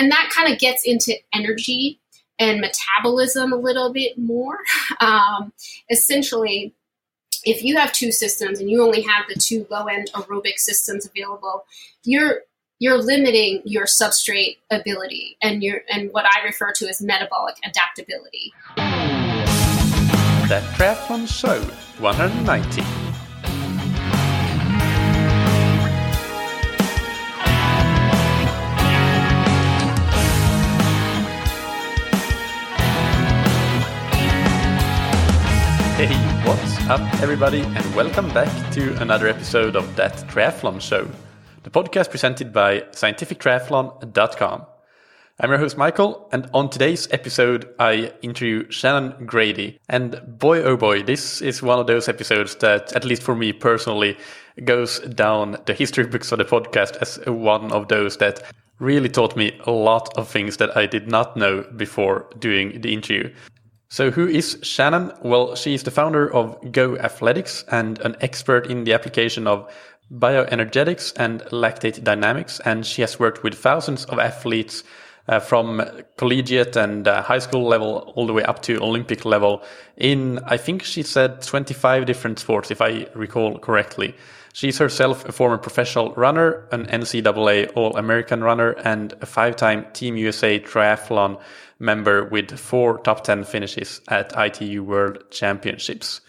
And that kind of gets into energy and metabolism a little bit more. Essentially, if you have two systems and you only have the two low-end aerobic systems available, you're limiting your substrate ability and what I refer to as metabolic adaptability. That Triathlon Show 190. Hey, what's up everybody, and welcome back to another episode of That Triathlon Show, the podcast presented by scientifictriathlon.com. I'm your host Michael, and on today's episode I interview Shannon Grady. And boy oh boy, this is one of those episodes that, at least for me personally, goes down the history books of the podcast as one of those that really taught me a lot of things that I did not know before doing the interview. So who is Shannon? Well, she is the founder of Go Athletics and an expert in the application of bioenergetics and lactate dynamics. And she has worked with thousands of athletes from collegiate and high school level all the way up to Olympic level in, I think she said 25 different sports, if I recall correctly. She's herself a former professional runner, an NCAA All-American runner, and a 5-time Team USA Triathlon member with 4 top 10 finishes at ITU World Championships.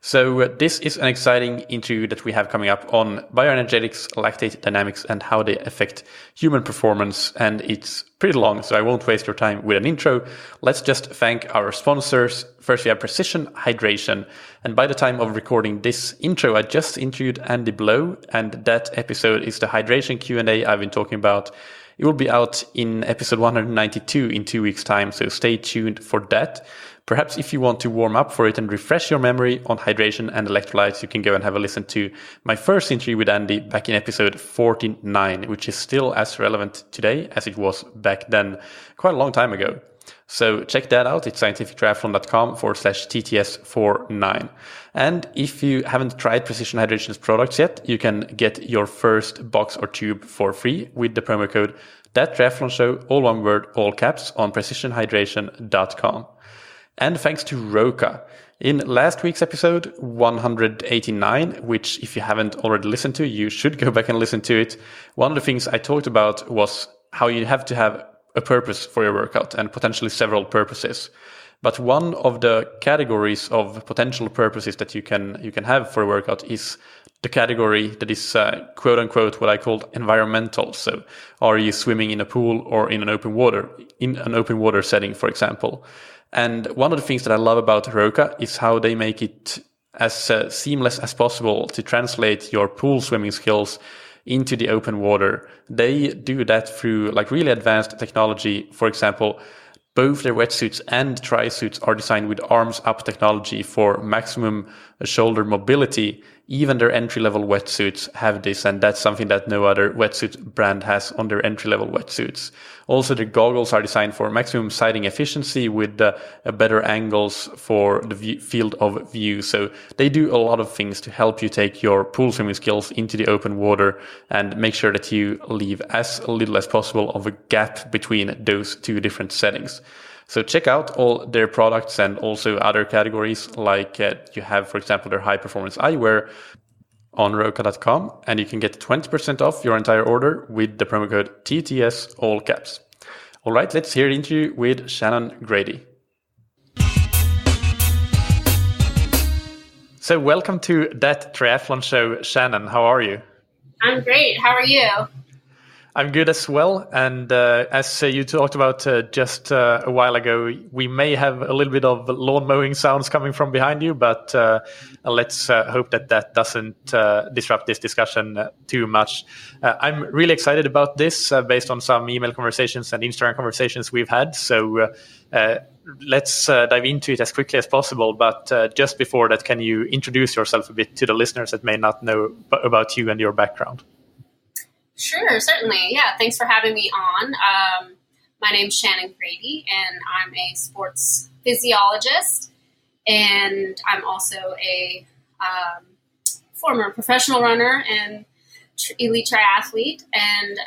So this is an exciting interview that we have coming up on bioenergetics, lactate dynamics, and how they affect human performance. And it's pretty long, so I won't waste your time with an intro. Let's just thank our sponsors. First, we have Precision Hydration. And by the time of recording this intro, I just interviewed Andy Blow, and that episode is the hydration Q&A I've been talking about. It will be out in episode 192 in 2 weeks' time, so stay tuned for that. Perhaps if you want to warm up for it and refresh your memory on hydration and electrolytes, you can go and have a listen to my first interview with Andy back in episode 49, which is still as relevant today as it was back then, quite a long time ago. So check that out. It's scientifictriathlon.com/TTS49. And if you haven't tried Precision Hydration's products yet, you can get your first box or tube for free with the promo code ThatTriathlonShow, all one word, all caps, on precisionhydration.com. And thanks to Roka. In last week's episode 189, which if you haven't already listened to, you should go back and listen to it. One of the things I talked about was how you have to have a purpose for your workout and potentially several purposes. But one of the categories of potential purposes that you can have for a workout is the category that is quote unquote what I call environmental. So are you swimming in a pool or in an open water setting, for example? And one of the things that I love about Roka is how they make it as seamless as possible to translate your pool swimming skills into the open water. They do that through really advanced technology. For example, both their wetsuits and tri-suits are designed with arms up technology for maximum shoulder mobility. Even their entry-level wetsuits have this, and that's something that no other wetsuit brand has on their entry-level wetsuits. Also, the goggles are designed for maximum sighting efficiency with better angles for the field of view. So they do a lot of things to help you take your pool swimming skills into the open water and make sure that you leave as little as possible of a gap between those two different settings. So check out all their products and also other categories like you have, for example, their high performance eyewear on roka.com, and you can get 20% off your entire order with the promo code TTS, all caps. All right, let's hear the interview with Shannon Grady. So welcome to That Triathlon Show, Shannon. How are you? I'm great. How are you? I'm good as well. And as you talked about just a while ago, we may have a little bit of lawn mowing sounds coming from behind you, but let's hope that doesn't disrupt this discussion too much. I'm really excited about this based on some email conversations and Instagram conversations we've had. So let's dive into it as quickly as possible. But just before that, can you introduce yourself a bit to the listeners that may not know about you and your background? Sure, certainly. Yeah, thanks for having me on. My name's Shannon Grady, and I'm a sports physiologist, and I'm also a former professional runner and elite triathlete. And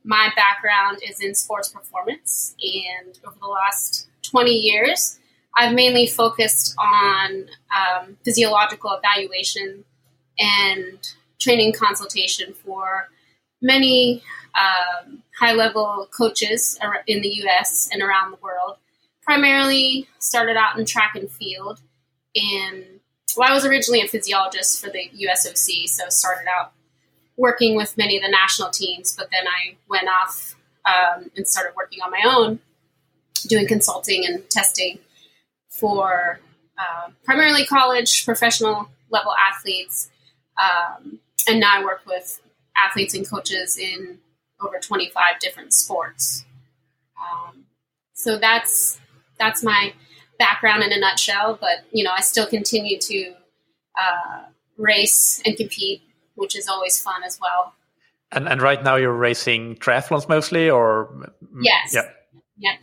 my background is in sports performance, and over the last 20 years, I've mainly focused on physiological evaluation and training consultation for many high-level coaches in the U.S. and around the world. Primarily started out in track and field, and I was originally a physiologist for the USOC, so started out working with many of the national teams, but then I went off and started working on my own, doing consulting and testing for primarily college, professional level athletes. And now I work with athletes and coaches in over 25 different sports. So that's my background in a nutshell, but, I still continue to race and compete, which is always fun as well. And right now you're racing triathlons mostly, or? Yes. Yeah.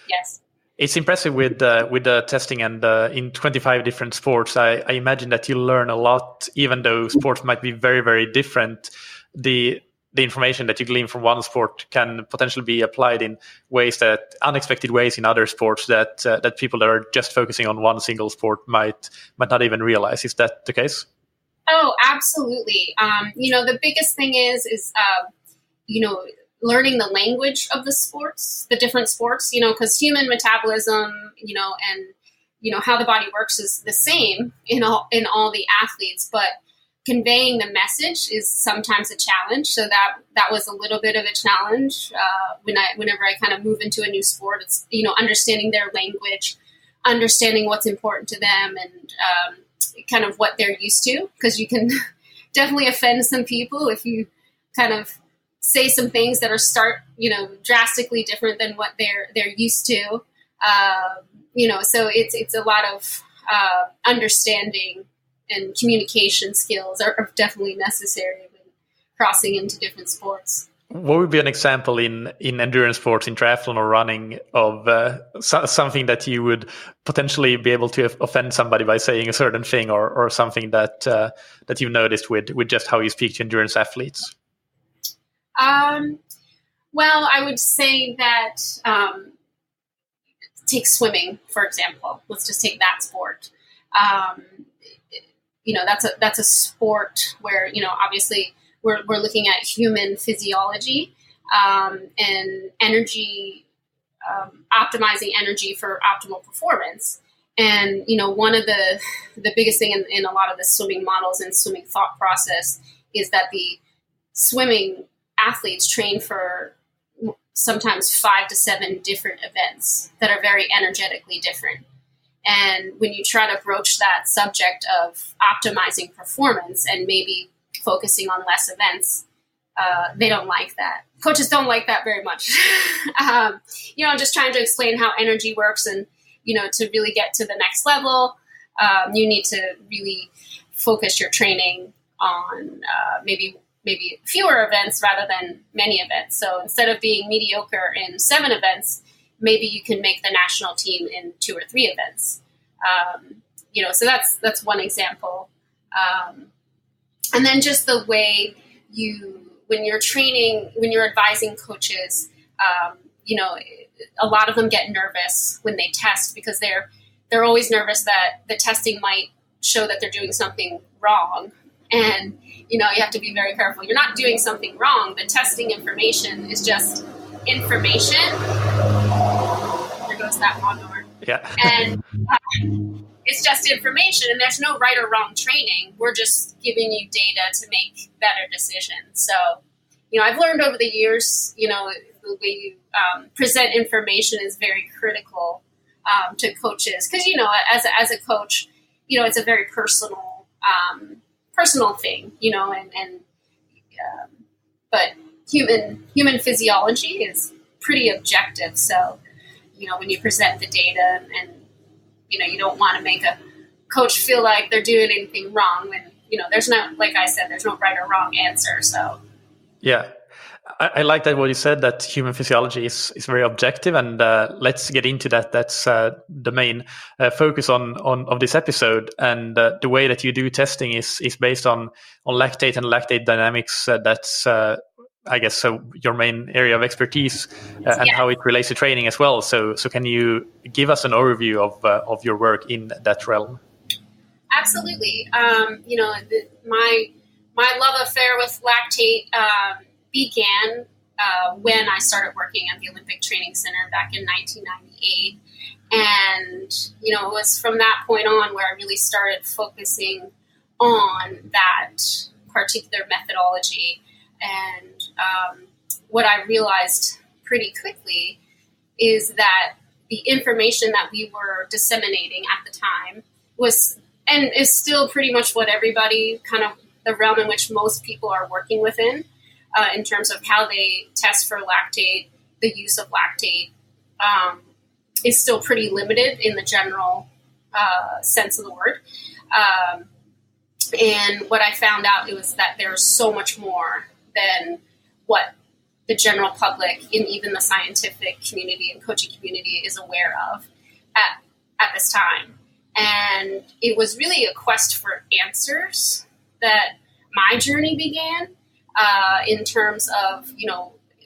Yes. It's impressive with the testing and in 25 different sports. I imagine that you learn a lot, even though sports might be very, very different. The information that you glean from one sport can potentially be applied in unexpected ways in other sports that people that are just focusing on one single sport might not even realize. Is that the case? Oh, absolutely. The biggest thing is learning the language of the different sports, because human metabolism, and, how the body works is the same in all the athletes, but conveying the message is sometimes a challenge. So that was a little bit of a challenge whenever I kind of move into a new sport. It's, understanding their language, understanding what's important to them, and kind of what they're used to, because you can definitely offend some people if you kind of say some things that are drastically different than what they're used to. So it's a lot of understanding and communication skills are definitely necessary when crossing into different sports. What would be an example in endurance sports, in triathlon or running, of something that you would potentially be able to offend somebody by saying a certain thing, or something that you've noticed with just how you speak to endurance athletes? Well, I would say that take swimming, for example. Let's just take that sport. That's a sport where, obviously we're looking at human physiology and energy, optimizing energy for optimal performance. And, one of the biggest thing in a lot of the swimming models and swimming thought process is that the swimming athletes train for sometimes 5 to 7 different events that are very energetically different. And when you try to broach that subject of optimizing performance and maybe focusing on less events, they don't like that. Coaches don't like that very much. I'm just trying to explain how energy works, and, to really get to the next level, you need to really focus your training on maybe fewer events rather than many events. So instead of being mediocre in 7 events, maybe you can make the national team in 2 or 3 events. So that's one example. And then just the way when you're training, when you're advising coaches, a lot of them get nervous when they test, because they're always nervous that the testing might show that they're doing something wrong. And, you have to be very careful. You're not doing something wrong. The testing information is just information. There goes that lawnmower. Yeah. And it's just information, and there's no right or wrong training. We're just giving you data to make better decisions. So, I've learned over the years, the way you present information is very critical to coaches. Because, as a coach, it's a very personal thing, but human physiology is pretty objective. So, when you present the data and you don't want to make a coach feel like they're doing anything wrong, when, there's no, like I said, there's no right or wrong answer. So, yeah. I like that what you said, that human physiology is very objective, and let's get into that. That's the main focus of this episode. And the way that you do testing is based on lactate and lactate dynamics. That's I guess, so your main area of expertise and how it relates to training as well. So can you give us an overview of your work in that realm? Absolutely. My love affair with lactate began when I started working at the Olympic Training Center back in 1998. And, it was from that point on where I really started focusing on that particular methodology. And what I realized pretty quickly is that the information that we were disseminating at the time was, and is still pretty much what everybody, kind of the realm in which most people are working within, in terms of how they test for lactate, the use of lactate, is still pretty limited in the general sense of the word. And what I found out was that there's so much more than what the general public and even the scientific community and coaching community is aware of at this time. And it was really a quest for answers that my journey began, in terms of,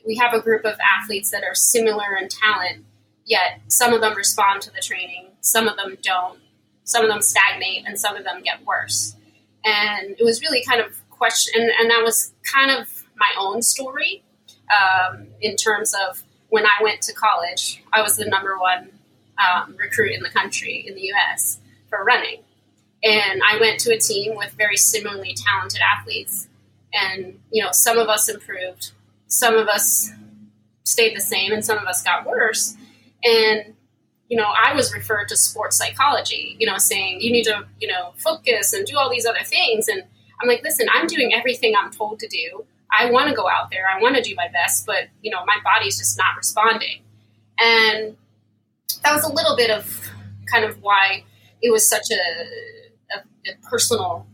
we have a group of athletes that are similar in talent, yet some of them respond to the training, some of them don't, some of them stagnate, and some of them get worse. And it was really kind of and that was kind of my own story, in terms of when I went to college, I was the number one recruit in the country, in the U.S., for running. And I went to a team with very similarly talented athletes. And, some of us improved, some of us stayed the same, and some of us got worse. And, I was referred to sports psychology, saying you need to, focus and do all these other things. And I'm like, listen, I'm doing everything I'm told to do. I want to go out there. I want to do my best, but, my body's just not responding. And that was a little bit of kind of why it was such a personal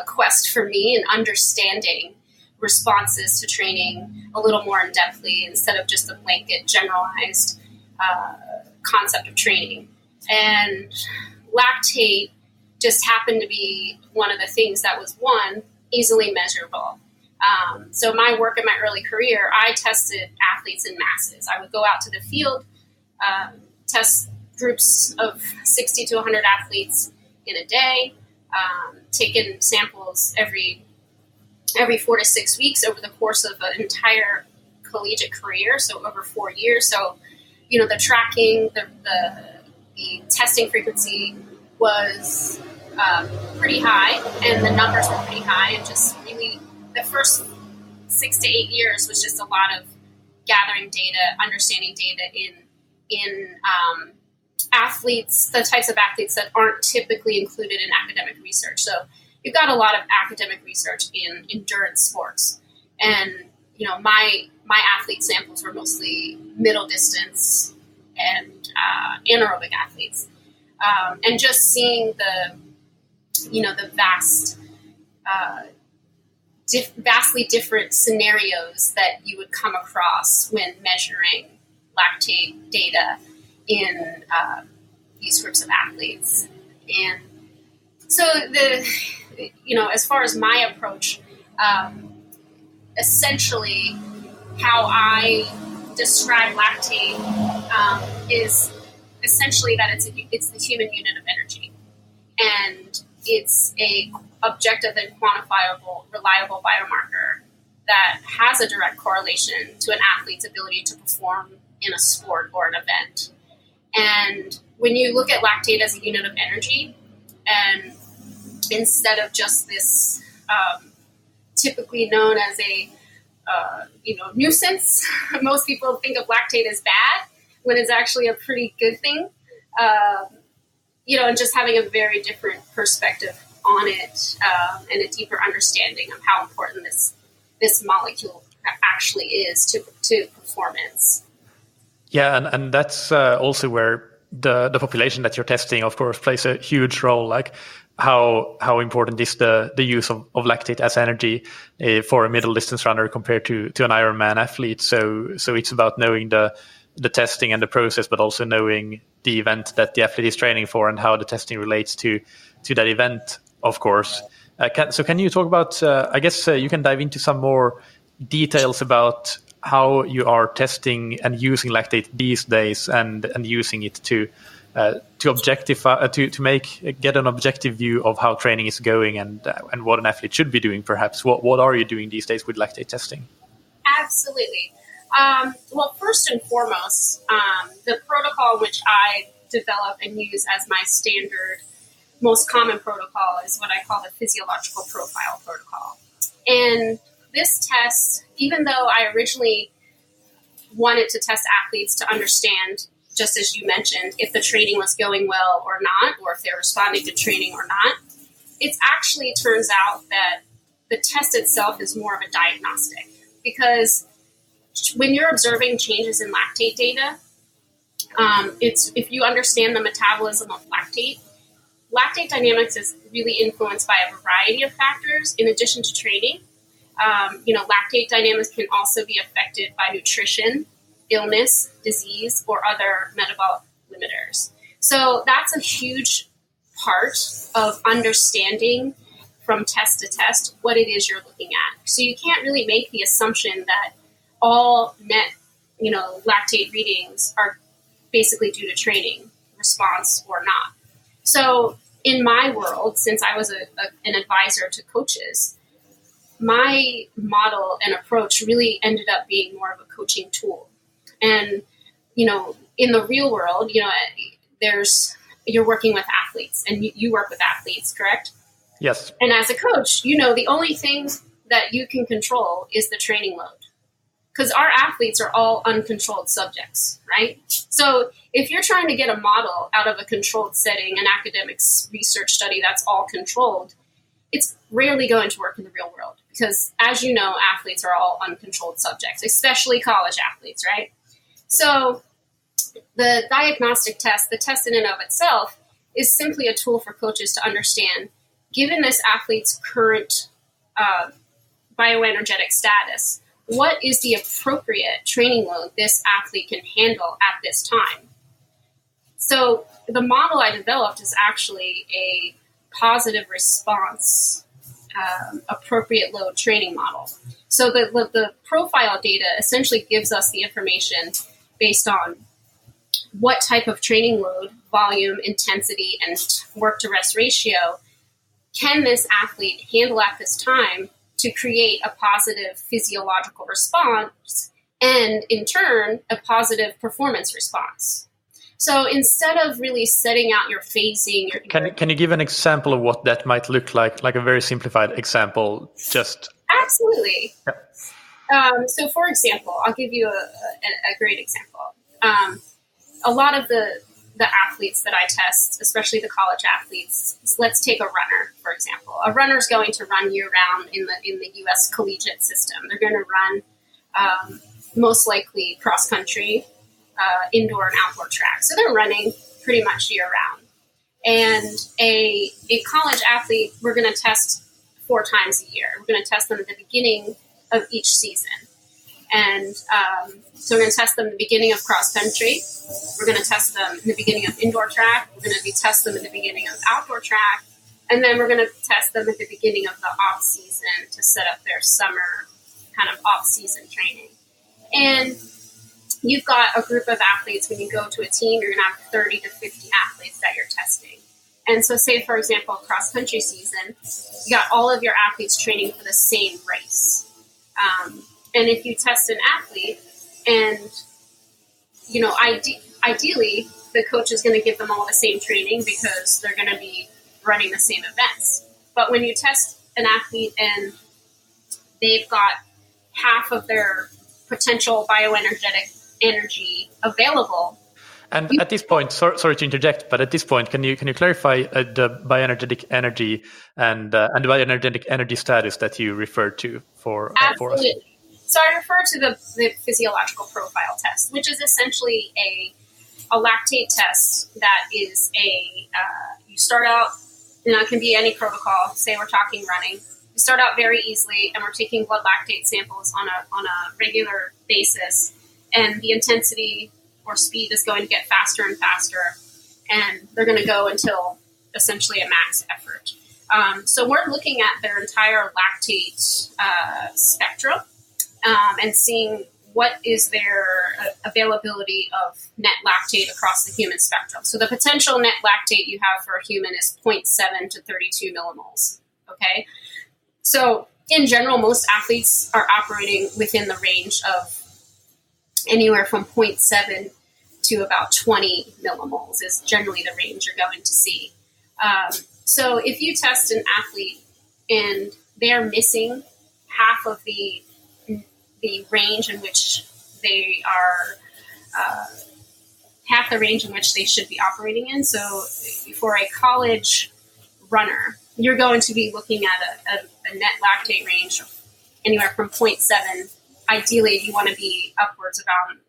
quest for me in understanding responses to training a little more in-depthly instead of just a blanket generalized concept of training. And lactate just happened to be one of the things that was, one, easily measurable. So my work in my early career, I tested athletes in masses. I would go out to the field, test groups of 60 to 100 athletes in a day, taken samples every 4 to 6 weeks over the course of an entire collegiate career, so over 4 years. So, the tracking, the testing frequency was pretty high, and the numbers were pretty high, and just really the first 6 to 8 years was just a lot of gathering data, understanding data in athletes, the types of athletes that aren't typically included in academic research. So you've got a lot of academic research in endurance sports. And, my athlete samples were mostly middle distance and anaerobic athletes. And just seeing the vastly different scenarios that you would come across when measuring lactate data in these groups of athletes. And so as far as my approach, essentially how I describe lactate is essentially that it's the human unit of energy, and it's a objective and quantifiable, reliable biomarker that has a direct correlation to an athlete's ability to perform in a sport or an event. And when you look at lactate as a unit of energy, and instead of just this typically known as a nuisance, most people think of lactate as bad when it's actually a pretty good thing. And just having a very different perspective on it, and a deeper understanding of how important this molecule actually is to performance. Yeah, and that's also where the population that you're testing, of course, plays a huge role. Like how important is the use of lactate as energy for a middle distance runner compared to an Ironman athlete? So it's about knowing the testing and the process, but also knowing the event that the athlete is training for and how the testing relates to that event, of course. Can you talk about, I guess you can dive into some more details about how you are testing and using lactate these days, and using it to objectify, to get an objective view of how training is going, and what an athlete should be doing. Perhaps what are you doing these days with lactate testing? Absolutely. Well, first and foremost, the protocol which I develop and use as my standard, most common protocol is what I call the physiological profile protocol. And this test, even though I originally wanted to test athletes to understand, just as you mentioned, if the training was going well or not, or if they're responding to training or not, it actually turns out that the test itself is more of a diagnostic, because when you're observing changes in lactate data, if you understand the metabolism of lactate dynamics is really influenced by a variety of factors in addition to training. Lactate dynamics can also be affected by nutrition, illness, disease, or other metabolic limiters. So that's a huge part of understanding from test to test what it is you're looking at. So you can't really make the assumption that all net, lactate readings are basically due to training response or not. So in my world, since I was an advisor to coaches, my model and approach really ended up being more of a coaching tool. And, in the real world, you're working with athletes, and you work with athletes, correct? Yes. And as a coach, the only thing that you can control is the training load, because our athletes are all uncontrolled subjects, right? So if you're trying to get a model out of a controlled setting, an academic research study that's all controlled, it's rarely going to work in the real world, because as you know, athletes are all uncontrolled subjects, especially college athletes, right? So the diagnostic test, the test in and of itself, is simply a tool for coaches to understand, given this athlete's current bioenergetic status, what is the appropriate training load this athlete can handle at this time? So the model I developed is actually a positive response, appropriate load training model. So the profile data essentially gives us the information based on what type of training load, volume, intensity, and work to rest ratio can this athlete handle at this time to create a positive physiological response, and in turn, a positive performance response. So instead of really setting out your phasing, can you give an example of what that might look like a very simplified example? Just absolutely. Yep. So, for example, I'll give you a great example. A lot of the athletes that I test, especially the college athletes, let's take a runner, for example. A runner's going to run year-round in the U.S. collegiate system. They're going to run most likely cross-country, indoor and outdoor track. So they're running pretty much year-round. And a college athlete, we're going to test 4 times a year. We're going to test them at the beginning of each season. And so we're going to test them at the beginning of cross-country. We're going to test them in the beginning of indoor track. We're going to test them at the beginning of outdoor track. And then we're going to test them at the beginning of the off-season to set up their summer kind of off-season training. And you've got a group of athletes. When you go to a team, you're going to have 30 to 50 athletes that you're testing. And so say, for example, cross-country season, you got all of your athletes training for the same race. And if you test an athlete and, ideally the coach is going to give them all the same training because they're going to be running the same events. But when you test an athlete and they've got half of their potential bioenergetic energy available. And at this point, sorry to interject, but at this point, can you clarify the bioenergetic energy and the bioenergetic energy status that you referred to for us? So I refer to the physiological profile test, which is essentially a lactate test that is you start out, it can be any protocol. Say we're talking running. You start out very easily, and we're taking blood lactate samples on a regular basis, and the intensity or speed is going to get faster and faster, and they're going to go until essentially a max effort. So we're looking at their entire lactate spectrum and seeing what is their availability of net lactate across the human spectrum. So the potential net lactate you have for a human is 0.7 to 32 millimoles. Okay, so in general, most athletes are operating within the range of anywhere from 0.7 to about 20 millimoles is generally the range you're going to see. So if you test an athlete and they're missing half of the range in which they are, half the range in which they should be operating in. So for a college runner, you're going to be looking at a net lactate range of anywhere from 0.7. Ideally, you want to be upwards around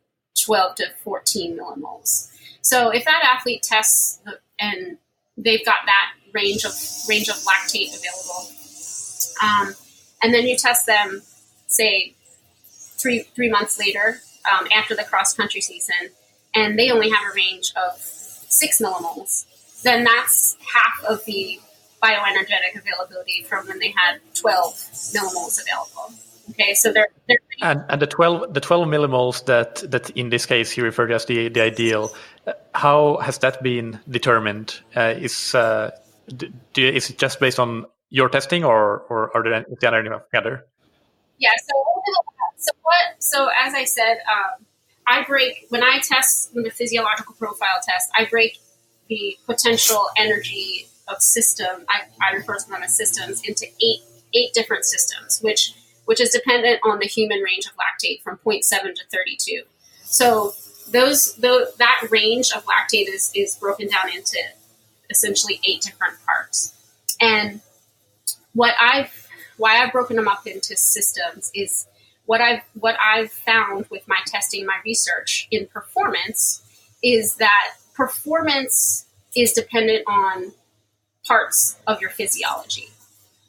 12 to 14 millimoles. So if that athlete tests and they've got that range of lactate available, and then you test them, say, three months later, after the cross-country season, and they only have a range of 6 millimoles, then that's half of the bioenergetic availability from when they had 12 millimoles available. Okay, so they're and the 12 millimoles that in this case you referred to as the ideal. How has that been determined? Is it just based on your testing, or are there any other? Yeah. So as I said, when I test the physiological profile test, I break the potential energy of system. I refer to them as systems into eight different systems, which is dependent on the human range of lactate from 0.7 to 32. So that range of lactate is broken down into essentially 8 different parts. And why I've broken them up into systems is what I've found with my testing, my research in performance, is that performance is dependent on parts of your physiology.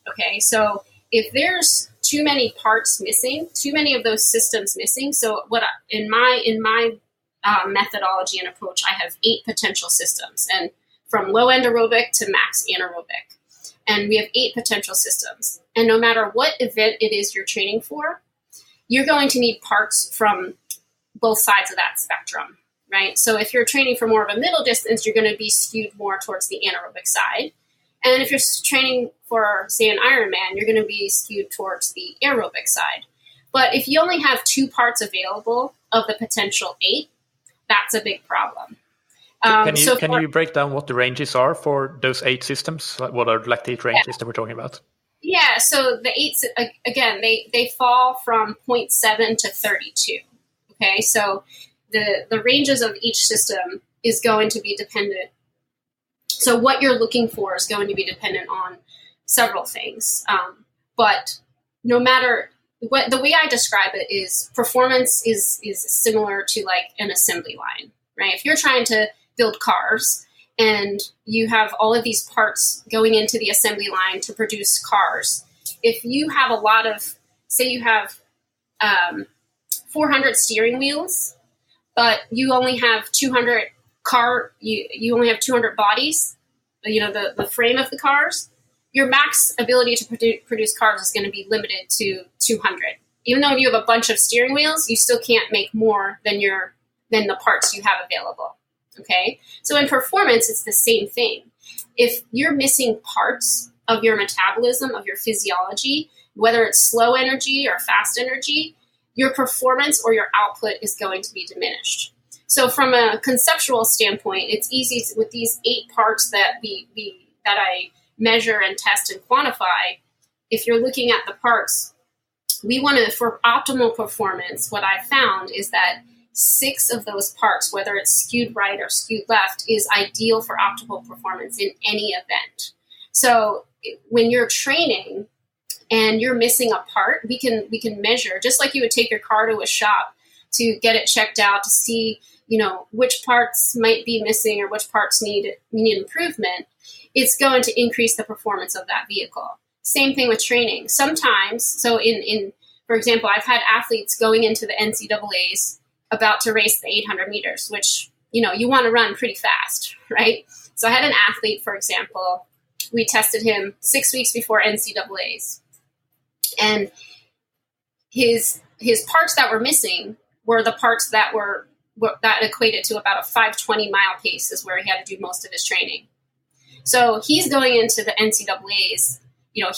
Okay, so if there's too many parts missing, too many of those systems missing. So in my methodology and approach, I have 8 potential systems, and from low end aerobic to max anaerobic, and we have 8 potential systems. And no matter what event it is you're training for, you're going to need parts from both sides of that spectrum, right? So if you're training for more of a middle distance, you're going to be skewed more towards the anaerobic side. And if you're training for, say, an Ironman, you're going to be skewed towards the aerobic side. But if you only have 2 parts available of the potential 8, that's a big problem. Can you break down what the ranges are for those 8 systems? What are lactate ranges that we're talking about? Yeah, so the 8, again, they fall from 0.7 to 32. Okay, so the ranges of each system is going to be dependent. So what you're looking for is going to be dependent on several things. But no matter what, the way I describe it is performance is similar to like an assembly line, right? If you're trying to build cars and you have all of these parts going into the assembly line to produce cars, if you have a lot of, say you have 400 steering wheels, but you only have 200 you only have 200 bodies, the frame of the cars, your max ability to produce cars is going to be limited to 200. Even though you have a bunch of steering wheels, you still can't make more than the parts you have available. Okay, so in performance, it's the same thing. If you're missing parts of your metabolism, of your physiology, whether it's slow energy or fast energy, your performance or your output is going to be diminished. So from a conceptual standpoint, it's easy with these 8 parts that that I measure and test and quantify. If you're looking at the parts, for optimal performance, what I found is that 6 of those parts, whether it's skewed right or skewed left, is ideal for optimal performance in any event. So when you're training and you're missing a part, we can measure, just like you would take your car to a shop to get it checked out to see, which parts might be missing or which parts need improvement. It's going to increase the performance of that vehicle. Same thing with training. Sometimes, so for example, I've had athletes going into the NCAAs about to race the 800 meters, which, you want to run pretty fast, right? So I had an athlete, for example, we tested him 6 weeks before NCAAs. And his parts that were missing were the parts that equated to about a 5:20 mile pace is where he had to do most of his training. So he's going into the NCAAs,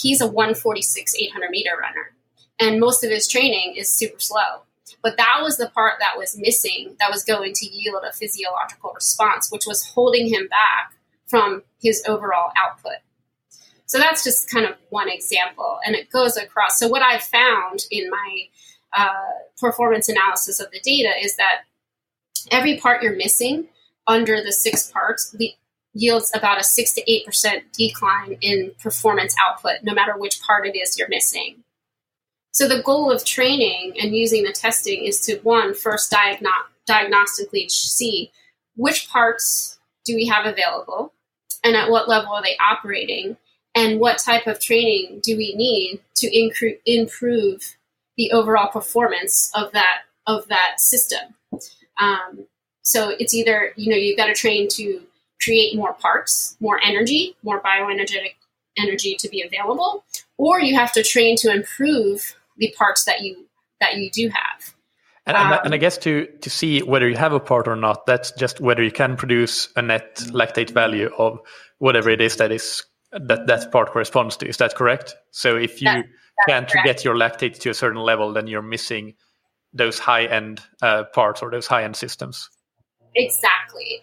he's a 1:46 800 meter runner, and most of his training is super slow. But that was the part that was missing that was going to yield a physiological response, which was holding him back from his overall output. So that's just kind of one example, and it goes across. So what I've found in my performance analysis of the data is that every part you're missing under the 6 parts yields about a 6 to 8% decline in performance output, no matter which part it is you're missing. So the goal of training and using the testing is to, one, first diagnostically see which parts do we have available and at what level are they operating, and what type of training do we need to improve the overall performance of that system. So it's either, you've got to train to create more parts, more energy, more bioenergetic energy to be available, or you have to train to improve the parts that you do have. And I guess to see whether you have a part or not, that's just whether you can produce a net lactate value of whatever it is that part corresponds to. Is that correct? So if you can't get your lactate to a certain level, then you're missing those high-end parts or those high-end systems. Exactly.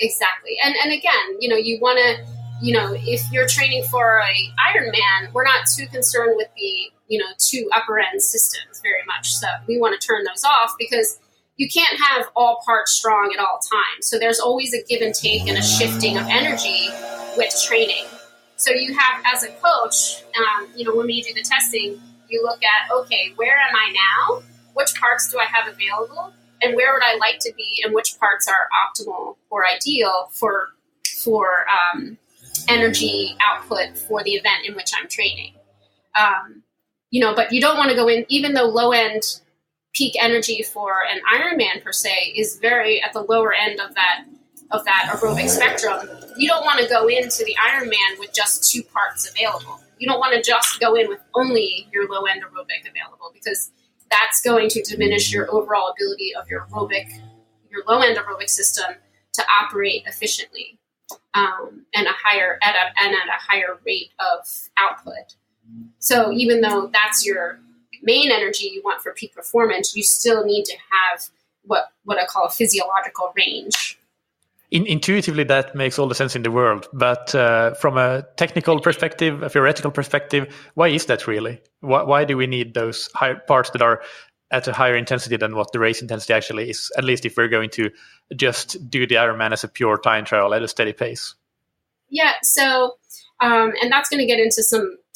And again, you want to, if you're training for a Ironman, we're not too concerned with the, 2 upper end systems very much. So we want to turn those off because you can't have all parts strong at all times. So there's always a give and take and a shifting of energy with training. So you have, as a coach, when you do the testing, you look at, okay, where am I now? Which parts do I have available? And where would I like to be? And which parts are optimal or ideal for energy output for the event in which I'm training? But you don't want to go in, even though low-end peak energy for an Ironman per se is very at the lower end of that aerobic spectrum. You don't want to go into the Ironman with just 2 parts available. You don't want to just go in with only your low-end aerobic available, because that's going to diminish your overall ability of your low-end aerobic system to operate efficiently and at a higher rate of output. So even though that's your main energy you want for peak performance, you still need to have what I call a physiological range. Intuitively, that makes all the sense in the world. But from a technical perspective, a theoretical perspective, why is that really? Why do we need those high parts that are at a higher intensity than what the race intensity actually is, at least if we're going to just do the Ironman as a pure time trial at a steady pace? Yeah, so, and that's going to get into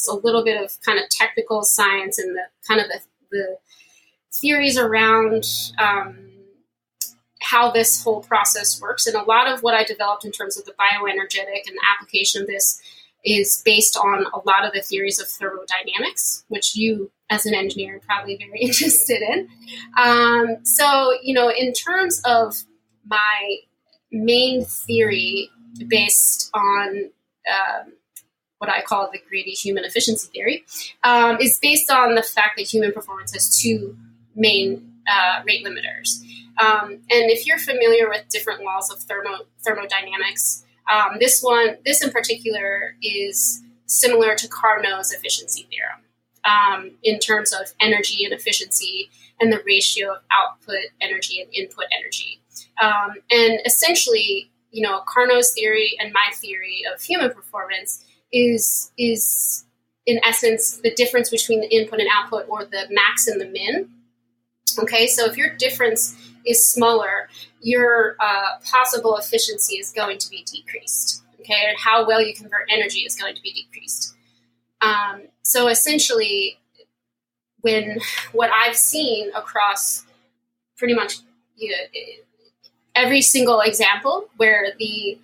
a little bit of kind of technical science and the kind of the theories around how this whole process works. And a lot of what I developed in terms of the bioenergetic and the application of this is based on a lot of the theories of thermodynamics, which you, as an engineer, are probably very interested in. So, in terms of my main theory based on what I call the Grady human efficiency theory, is based on the fact that human performance has 2 main rate limiters. And if you're familiar with different laws of thermodynamics, this in particular is similar to Carnot's efficiency theorem in terms of energy and efficiency and the ratio of output energy and input energy. And essentially, Carnot's theory and my theory of human performance is in essence the difference between the input and output, or the max and the min. Okay, so if your difference is smaller, your possible efficiency is going to be decreased. Okay, and how well you convert energy is going to be decreased. So essentially, what I've seen across pretty much every single example where the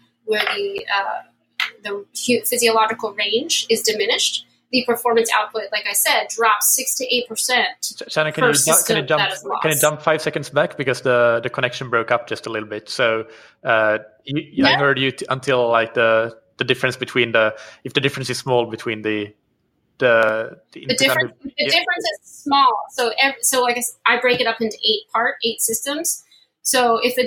physiological range is diminished, the performance output, like I said, drops 6 to 8%. Shannon, can you jump 5 seconds back, because the connection broke up just a little bit. So I heard you until like the difference between if the difference is small between the The difference is small. So like I break it up into eight systems. So if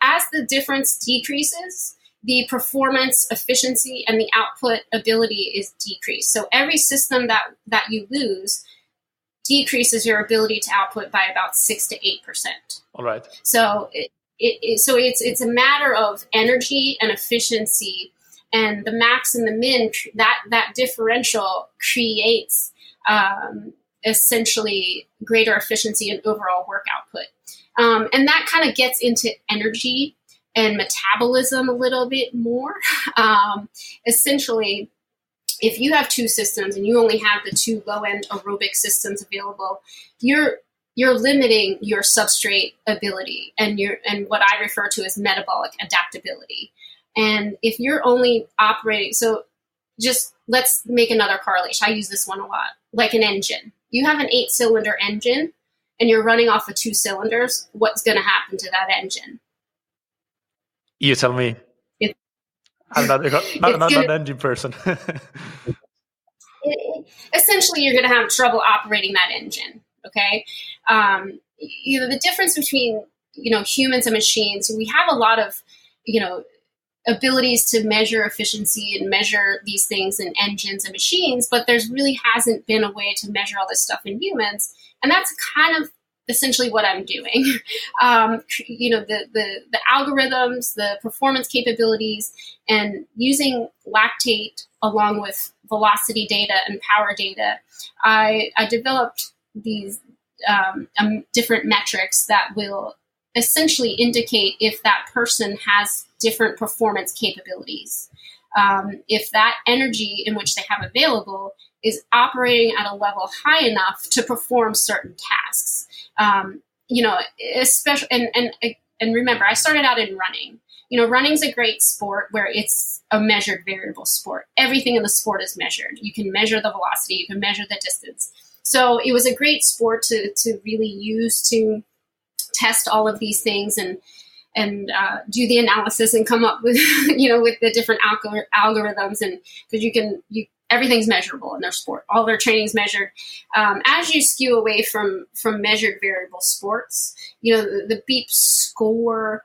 as the difference decreases, the performance, efficiency, and the output ability is decreased. So every system that you lose decreases your ability to output by about 6 to 8%. All right. So it's a matter of energy and efficiency, and the max and the min. That differential creates essentially greater efficiency and overall work output, and that kind of gets into energy and metabolism a little bit more. Essentially, if you have two systems and you only have the two low-end aerobic systems available, you're limiting your substrate ability and what I refer to as metabolic adaptability. And if you're only operating, so just let's make another correlation. I use this one a lot, like an engine. You have an 8-cylinder engine and you're running off of 2 cylinders. What's going to happen to that engine? You tell me. I'm not an engine person. Essentially, you're going to have trouble operating that engine. Okay. The difference between, humans and machines, we have a lot of, abilities to measure efficiency and measure these things in engines and machines, but there's really hasn't been a way to measure all this stuff in humans. And that's kind of essentially what I'm doing. The algorithms, the performance capabilities, and using Lactate along with velocity data and power data, I developed these different metrics that will essentially indicate if that person has different performance capabilities. If that energy in which they have available is operating at a level high enough to perform certain tasks. Especially, and remember, I started out in running. Running's a great sport where it's a measured variable sport. Everything in the sport is measured. You can measure the velocity, you can measure the distance. So it was a great sport to really use to test all of these things and do the analysis and come up with, with the different algorithms, and because everything's measurable in their sport. All their training's measured. As you skew away from measured variable sports, the beep score,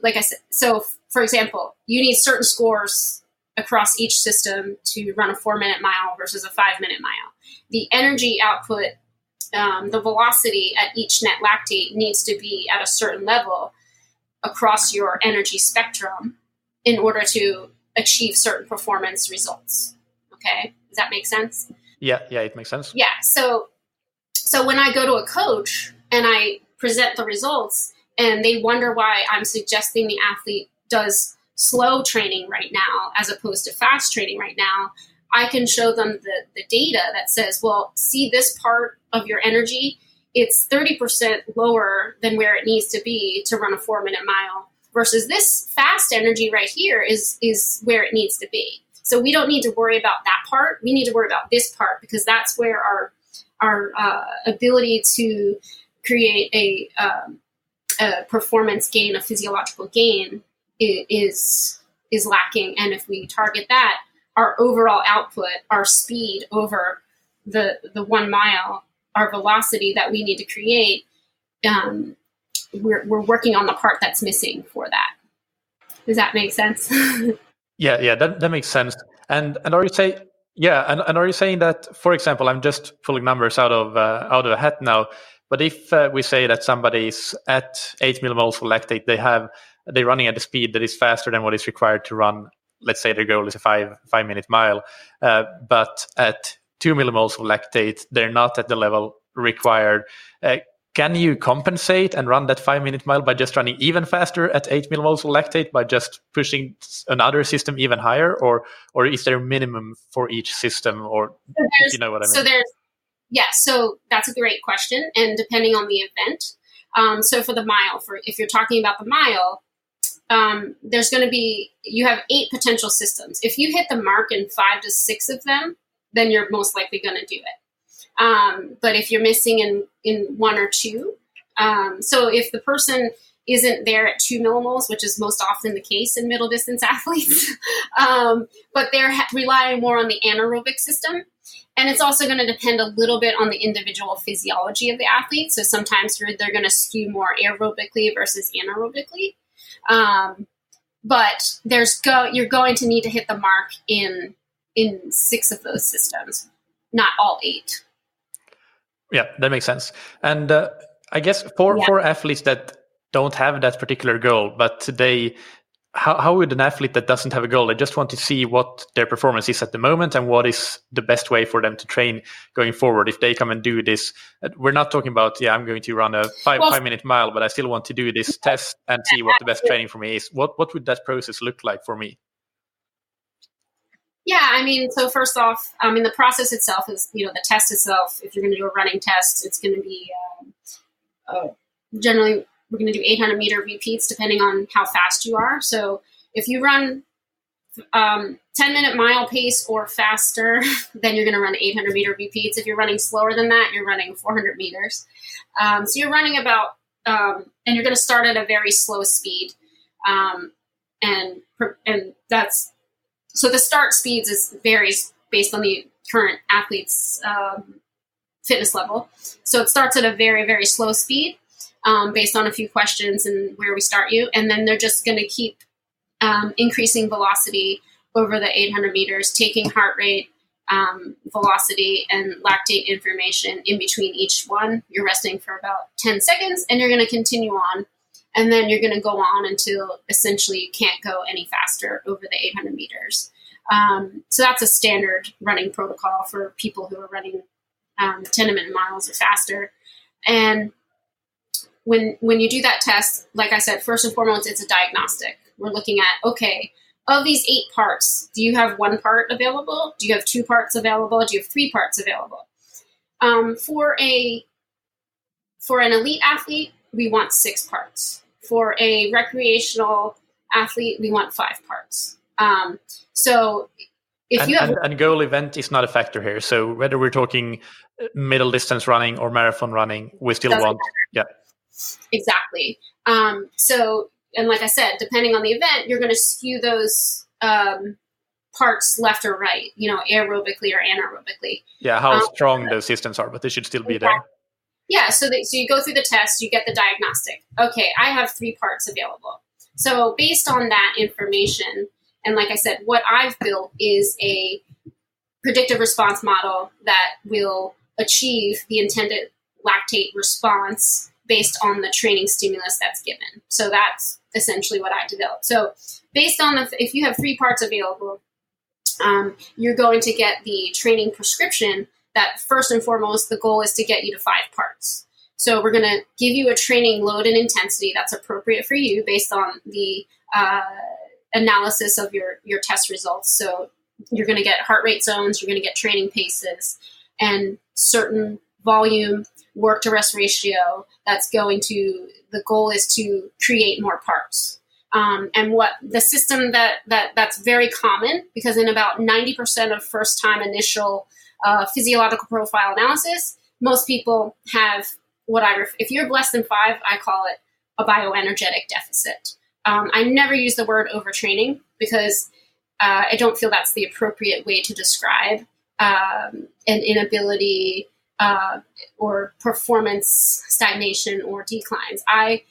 like I said, so for example, you need certain scores across each system to run a 4-minute mile versus a 5-minute mile. The energy output, the velocity at each net lactate needs to be at a certain level across your energy spectrum in order to achieve certain performance results. Okay, does that make sense? Yeah, it makes sense. Yeah, so when I go to a coach and I present the results and they wonder why I'm suggesting the athlete does slow training right now as opposed to fast training right now, I can show them the data that says, well, see this part of your energy, it's 30% lower than where it needs to be to run a 4-minute mile versus this fast energy right here is where it needs to be. So we don't need to worry about that part. We need to worry about this part because that's where our ability to create a performance gain, a physiological gain is lacking. And if we target that, our overall output, our speed over the 1 mile, our velocity that we need to create, we're working on the part that's missing for that. Does that make sense? Yeah, that makes sense. And are you saying, and are you saying that, for example, I'm just pulling numbers out of a hat now, but if we say that somebody's at 8 millimoles of lactate, they're running at a speed that is faster than what is required to run, let's say their goal is a 5-minute mile, but at 2 millimoles of lactate, they're not at the level required. Can you compensate and run that 5-minute mile by just running even faster at 8 millimoles of lactate by just pushing another system even higher, or is there a minimum for each system, or you know what I mean? So that's a great question, and depending on the event. So for the mile, if you're talking about the mile, there's going to be, you have 8 potential systems. If you hit the mark in 5 to 6 of them, then you're most likely going to do it. But if you're missing in 1 or 2, so if the person isn't there at 2 millimoles, which is most often the case in middle distance athletes. But they're relying more on the anaerobic system. And it's also going to depend a little bit on the individual physiology of the athlete. So sometimes they're going to skew more aerobically versus anaerobically. But you're going to need to hit the mark in 6 of those systems, not all 8. Yeah, that makes sense. And I guess for athletes that don't have that particular goal, but how would an athlete that doesn't have a goal, they just want to see what their performance is at the moment and what is the best way for them to train going forward? If they come and do this, we're not talking about, I'm going to run a 5-minute mile, but I still want to do this test and see what the best training for me is. What would that process look like for me? Yeah, I mean, so first off, the process itself is, the test itself, if you're going to do a running test, it's going to be generally, we're going to do 800 meter repeats depending on how fast you are. So if you run 10-minute mile pace or faster, then you're going to run 800 meter repeats. If you're running slower than that, you're running 400 meters. So you're running about, and you're going to start at a very slow speed. And that's, so the start speeds varies based on the current athlete's fitness level. So it starts at a very, very slow speed based on a few questions and where we start you. And then they're just going to keep increasing velocity over the 800 meters, taking heart rate, velocity, and lactate information in between each one. You're resting for about 10 seconds, and you're going to continue on. And then you're going to go on until essentially you can't go any faster over the 800 meters. So that's a standard running protocol for people who are running 10-minute miles or faster. And when you do that test, like I said, first and foremost, it's a diagnostic. We're looking at, okay, of these 8 parts, do you have 1 part available? Do you have 2 parts available? Do you have 3 parts available? For an elite athlete, we want 6 parts. For a recreational athlete, we want 5 parts. So if you have... And goal event is not a factor here. So whether we're talking middle distance running or marathon running, we still want... Yeah. Exactly. So, and like I said, depending on the event, you're going to skew those parts left or right, aerobically or anaerobically. Yeah, how strong those systems are, but they should still be there. Yeah, so you go through the test, you get the diagnostic. Okay, I have 3 parts available. So based on that information, and like I said, what I've built is a predictive response model that will achieve the intended lactate response based on the training stimulus that's given. So that's essentially what I developed. So based on if you have 3 parts available, you're going to get the training prescription that first and foremost, the goal is to get you to 5 parts. So we're going to give you a training load and intensity that's appropriate for you based on the analysis of your test results. So you're going to get heart rate zones, you're going to get training paces, and certain volume work to rest ratio the goal is to create more parts. And what the system that's very common, because in about 90% of first time initial physiological profile analysis, most people have if you're less than 5, I call it a bioenergetic deficit. I never use the word overtraining because I don't feel that's the appropriate way to describe an inability or performance stagnation or declines. I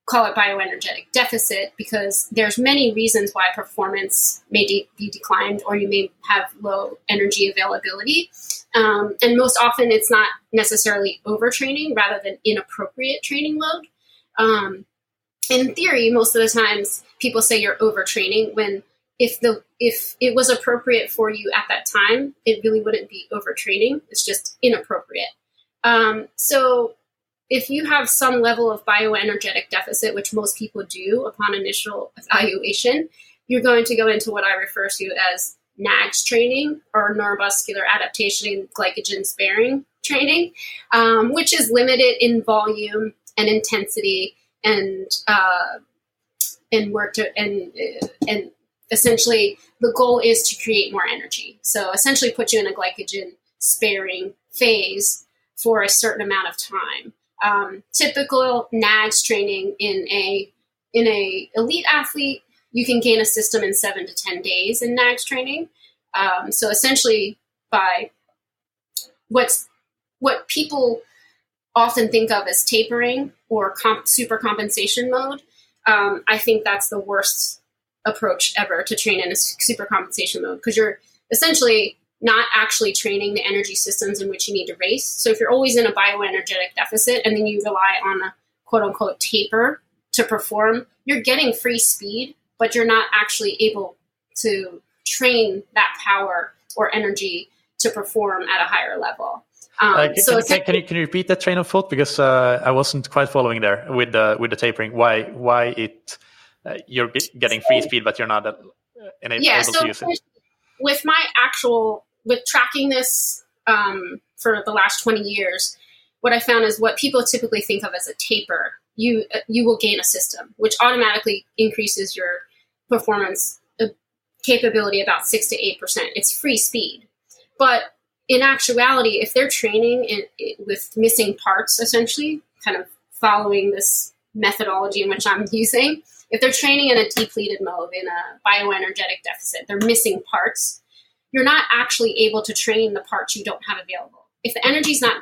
call it bioenergetic deficit because there's many reasons why performance may be declined or you may have low energy availability. And most often it's not necessarily overtraining rather than inappropriate training load. In theory, most of the times people say you're overtraining when if it was appropriate for you at that time, it really wouldn't be overtraining. It's just inappropriate. So if you have some level of bioenergetic deficit, which most people do upon initial evaluation, you're going to go into what I refer to as NAGS training, or neuromuscular adaptation and glycogen sparing training, which is limited in volume and intensity and work to and essentially the goal is to create more energy. So essentially put you in a glycogen sparing phase for a certain amount of time. Typical NAGS training in a elite athlete, you can gain a system in 7 to 10 days in NAGS training. So essentially, by what people often think of as tapering or super compensation mode, I think that's the worst approach ever to train in a super compensation mode, because you're essentially not actually training the energy systems in which you need to race. So if you're always in a bioenergetic deficit and then you rely on a quote unquote taper to perform, you're getting free speed, but you're not actually able to train that power or energy to perform at a higher level. Can you repeat that train of thought, because I wasn't quite following there with the tapering. Why you're getting free speed but you're not able to use it? With tracking this for the last 20 years, what I found is what people typically think of as a taper. You will gain a system, which automatically increases your performance capability about 6 to 8%. It's free speed, but in actuality, if they're training with missing parts, essentially, kind of following this methodology in which I'm using, if they're training in a depleted mode, in a bioenergetic deficit, they're missing parts, you're not actually able to train the parts you don't have available. If the energy's not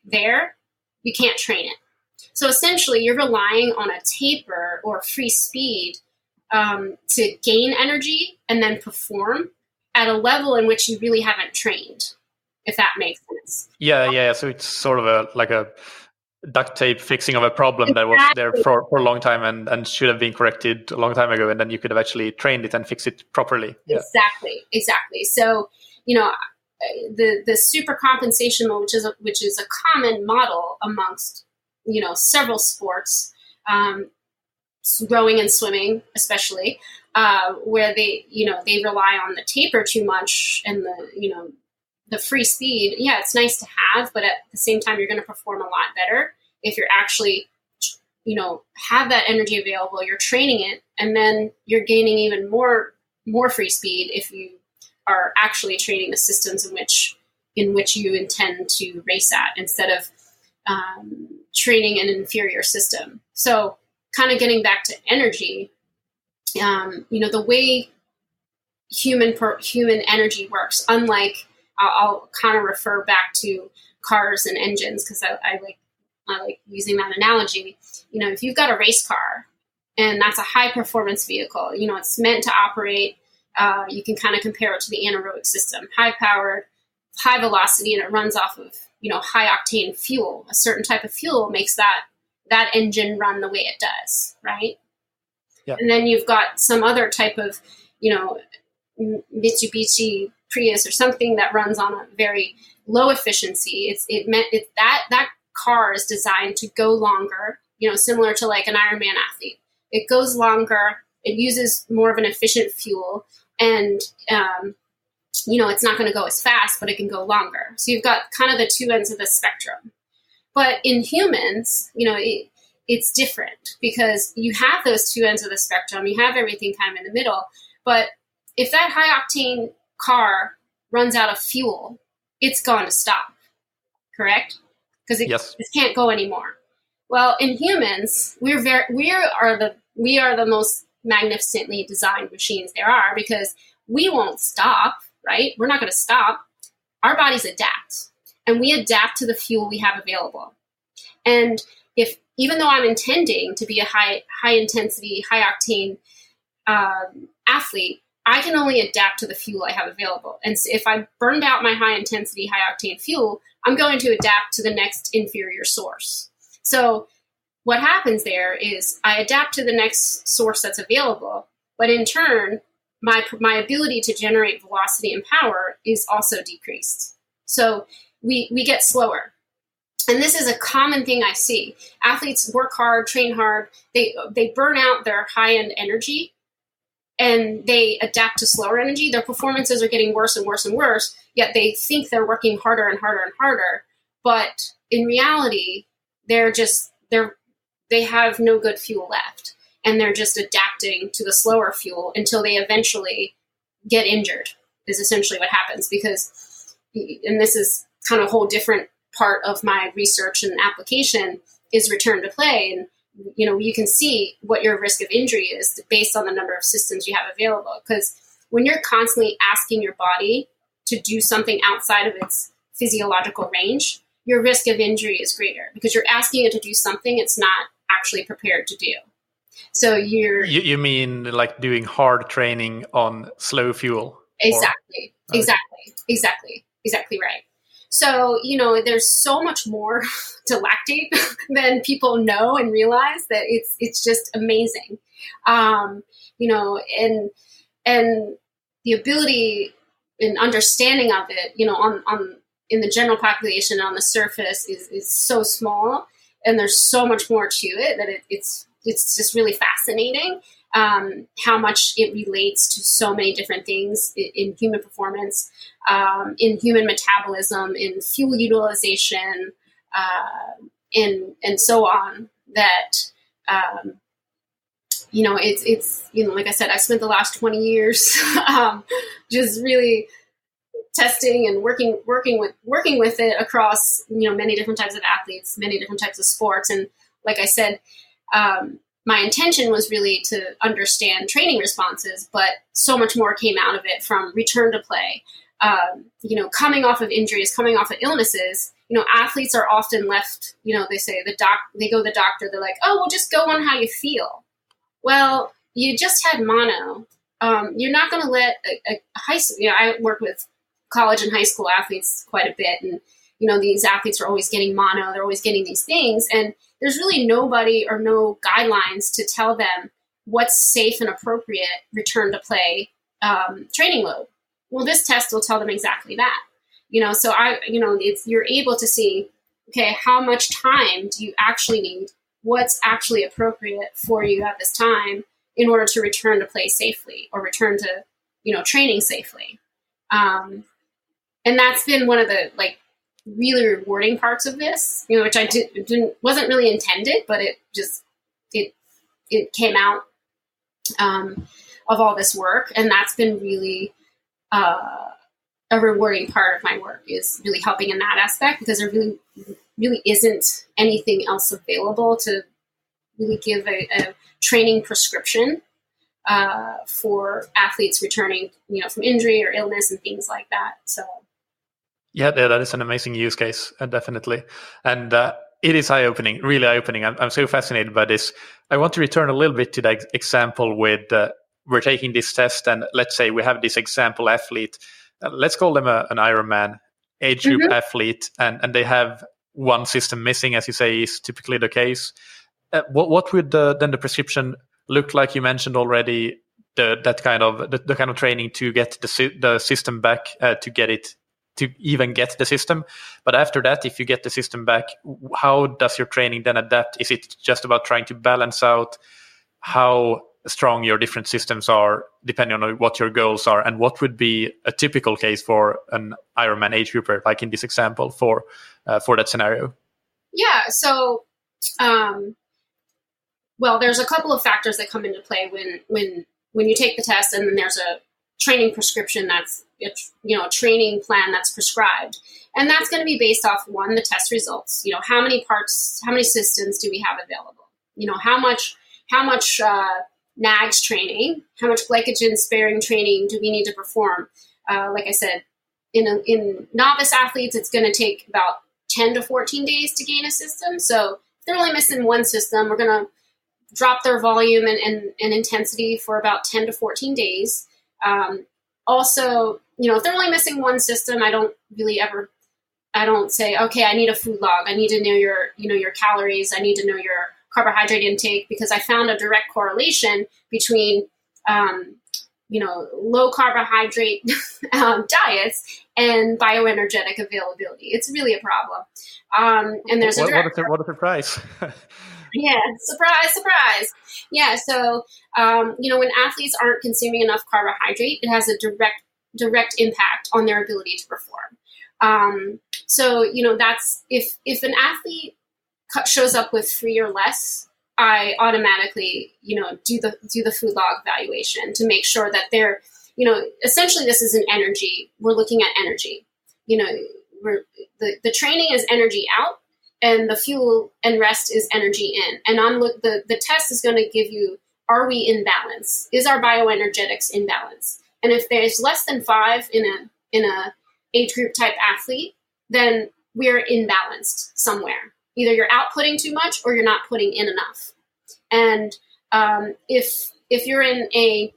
there, you can't train it. So essentially, you're relying on a taper or free speed to gain energy and then perform at a level in which you really haven't trained, if that makes sense. Yeah. So it's sort of like a duct tape fixing of a problem that was there for a long time and should have been corrected a long time ago, and then you could have actually trained it and fixed it properly. Yeah. Exactly. So, the super compensation mode, which is a common model amongst, several sports, rowing and swimming especially, where they rely on the taper too much and the free speed. Yeah, it's nice to have, but at the same time, you're going to perform a lot better if you're actually, have that energy available, you're training it, and then you're gaining even more free speed if you are actually training the systems in which you intend to race at, instead of training an inferior system. So kind of getting back to energy, the way human energy works, unlike, I'll kind of refer back to cars and engines, because I like using that analogy. If you've got a race car and that's a high performance vehicle, it's meant to operate, you can kind of compare it to the anaerobic system, high powered, high velocity, and it runs off of, high octane fuel. A certain type of fuel makes that engine run the way it does, right? Yeah. And then you've got some other type of, Mitsubishi Prius or something that runs on a very low efficiency. That car is designed to go longer, similar to like an Ironman athlete. It goes longer, it uses more of an efficient fuel, and it's not going to go as fast, but it can go longer. So you've got kind of the two ends of the spectrum. But in humans, it's different, because you have those two ends of the spectrum. You have everything kind of in the middle. But if that high octane car runs out of fuel, it's going to stop, correct? Because it can't go anymore. Well, in humans, we are the most magnificently designed machines there are, because we won't stop, right? We're not going to stop. Our bodies adapt, and we adapt to the fuel we have available. And even though I'm intending to be a high intensity, high octane athlete, I can only adapt to the fuel I have available. And so if I burned out my high intensity, high octane fuel, I'm going to adapt to the next inferior source. So what happens there is I adapt to the next source that's available, but in turn, my ability to generate velocity and power is also decreased. So we get slower. And this is a common thing I see. Athletes work hard, train hard, they burn out their high-end energy, and they adapt to slower energy. Their performances are getting worse and worse and worse, yet they think they're working harder and harder and harder. But in reality, they have no good fuel left, and they're just adapting to the slower fuel until they eventually get injured, is essentially what happens. Because, and this is kind of a whole different part of my research and application, is return to play. And, you can see what your risk of injury is based on the number of systems you have available. Because when you're constantly asking your body to do something outside of its physiological range, your risk of injury is greater because you're asking it to do something it's not actually prepared to do. So you mean like doing hard training on slow fuel? Exactly. Exactly right. So, there's so much more to lactate than people know and realize that it's just amazing. And the ability and understanding of it, on in the general population on the surface is so small, and there's so much more to it that it's just really fascinating. How much it relates to so many different things in human performance, in human metabolism, in fuel utilization, and so on. That it's like I said, I spent the last 20 years just really testing and working with it across many different types of athletes, many different types of sports, and like I said. My intention was really to understand training responses, but so much more came out of it from return to play. Coming off of injuries, coming off of illnesses, athletes are often left, they say they go to the doctor, they're like, oh, well, just go on how you feel. Well, you just had mono. You're not going to let a high school, I work with college and high school athletes quite a bit, and these athletes are always getting mono, they're always getting these things, and there's really nobody or no guidelines to tell them what's safe and appropriate return to play training load. Well, this test will tell them exactly that. So you're able to see, okay, how much time do you actually need? What's actually appropriate for you at this time in order to return to play safely or return to, training safely. And that's been one of the really rewarding parts of this, which I wasn't really intended, but it came out of all this work, and that's been really a rewarding part of my work, is really helping in that aspect, because there really isn't anything else available to really give a training prescription for athletes returning, from injury or illness and things like that. So. Yeah, that is an amazing use case, definitely. And it is eye-opening, really eye-opening. I'm so fascinated by this. I want to return a little bit to that example with we're taking this test, and let's say we have this example athlete. Let's call them an Ironman age group athlete, and they have one system missing, as you say, is typically the case. What would then the prescription look like? You mentioned already the kind of training to get the system back, to even get the system. But after that, if you get the system back, how does your training then adapt? Is it just about trying to balance out how strong your different systems are, depending on what your goals are? And what would be a typical case for an Ironman age grouper, like in this example, for that scenario? Yeah. So, well, there's a couple of factors that come into play when you take the test, and then there's a training prescription that's a training plan that's prescribed, and that's going to be based off the test results. How many parts, how many systems do we have available? How much NAGS training, how much glycogen sparing training do we need to perform? Like I said, in novice athletes, it's going to take about 10 to 14 days to gain a system. So if they're only missing one system, we're going to drop their volume and intensity for about 10 to 14 days. Also, if they're only missing one system, I don't say, okay, I need a food log. I need to know your calories. I need to know your carbohydrate intake, because I found a direct correlation between, low carbohydrate diets and bioenergetic availability. It's really a problem. And there's what a surprise. Yeah, surprise. Yeah, so, when athletes aren't consuming enough carbohydrate, it has a direct impact on their ability to perform. So, that's, if an athlete shows up with 3 or less, I automatically, do the food log evaluation to make sure that they're, essentially this is an energy. We're looking at energy. The training is energy out, and the fuel and rest is energy in. And the test is going to give you, are we in balance? Is our bioenergetics in balance? And if there's less than 5 in a age group type athlete, then we're imbalanced somewhere. Either you're outputting too much or you're not putting in enough. And if you're in a,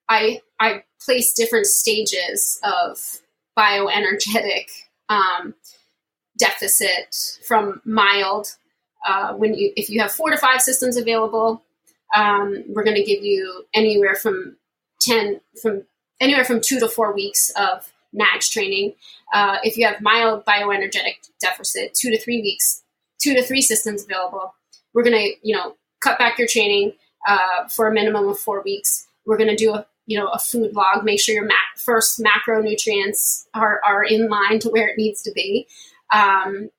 I place different stages of bioenergetic deficit from mild. If you have 4 to 5 systems available, we're going to give you anywhere from 2 to 4 weeks of NAGS training. If you have mild bioenergetic deficit, 2 to 3 weeks, 2 to 3 systems available, we're going to, cut back your training for a minimum of 4 weeks. We're going to do a food log, make sure your first macronutrients are in line to where it needs to be. And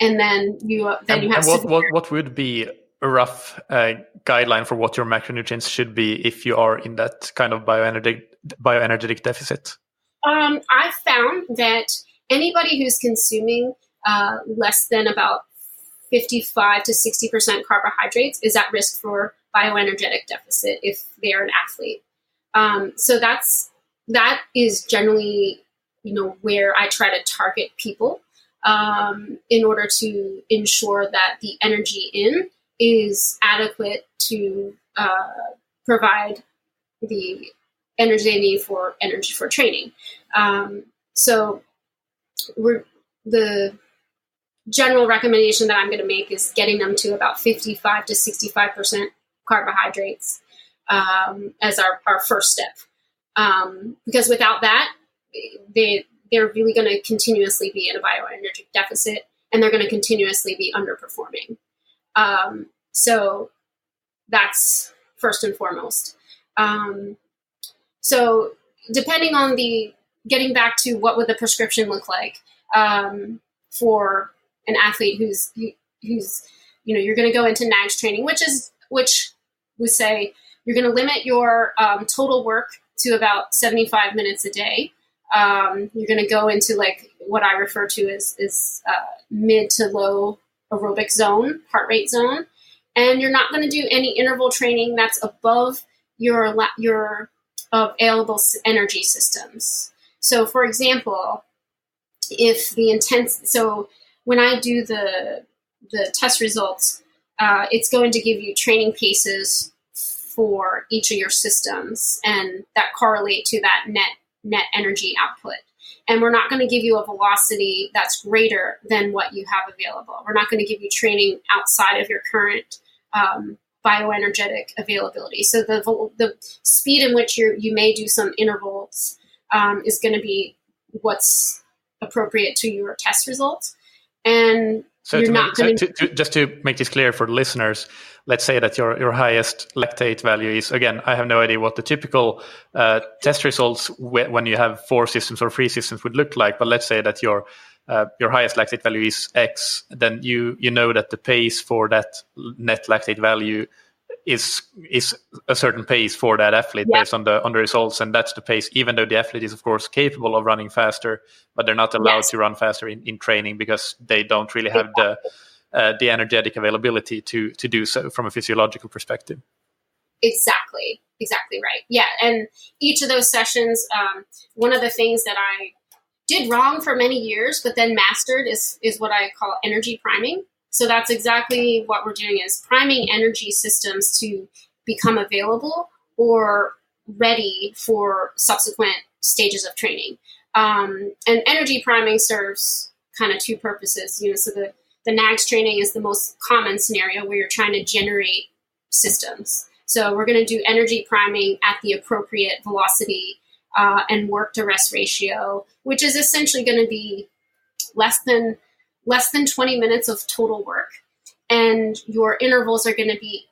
then you have what would be a rough guideline for what your macronutrients should be if you are in that kind of bioenergetic deficit? I found that anybody who's consuming less than about 55 to 60% carbohydrates is at risk for bioenergetic deficit if they're an athlete. So that is generally, where I try to target people in order to ensure that the energy in is adequate to provide the energy they need for training. So the general recommendation that I'm going to make is getting them to about 55 to 65% carbohydrates as our first step. Because without that, they're really going to continuously be in a bioenergetic deficit, and they're going to continuously be underperforming. So that's first and foremost. So depending on getting back to what would the prescription look like for an athlete who's you're going to go into NAGS training, which would say you're going to limit your total work to about 75 minutes a day. You're going to go into like what I refer to as mid to low aerobic zone, heart rate zone, and you're not going to do any interval training that's above your available energy systems. So, for example, when I do the test results, it's going to give you training paces for each of your systems, and that correlate to that net energy output. And we're not going to give you a velocity that's greater than what you have available. We're not going to give you training outside of your current bioenergetic availability. So the speed in which you may do some intervals is going to be what's appropriate to your test results. And so just to make this clear for the listeners, let's say that your highest lactate value is, again, I have no idea what the typical test results when you have 4 systems or 3 systems would look like, but let's say that your highest lactate value is X, then you know that the pace for that net lactate value is a certain pace for that athlete based on the results, and that's the pace, even though the athlete is of course capable of running faster, but they're not allowed to run faster in training because they don't really have the energetic availability to do so from a physiological perspective. Exactly right. Yeah, and each of those sessions, one of the things that I did wrong for many years, but then mastered is what I call energy priming. So that's exactly what we're doing, is priming energy systems to become available or ready for subsequent stages of training. And energy priming serves kind of 2 purposes. So the NAGS training is the most common scenario where you're trying to generate systems. So we're going to do energy priming at the appropriate velocity and work to rest ratio, which is essentially going to be less than 20 minutes of total work. And your intervals are going to be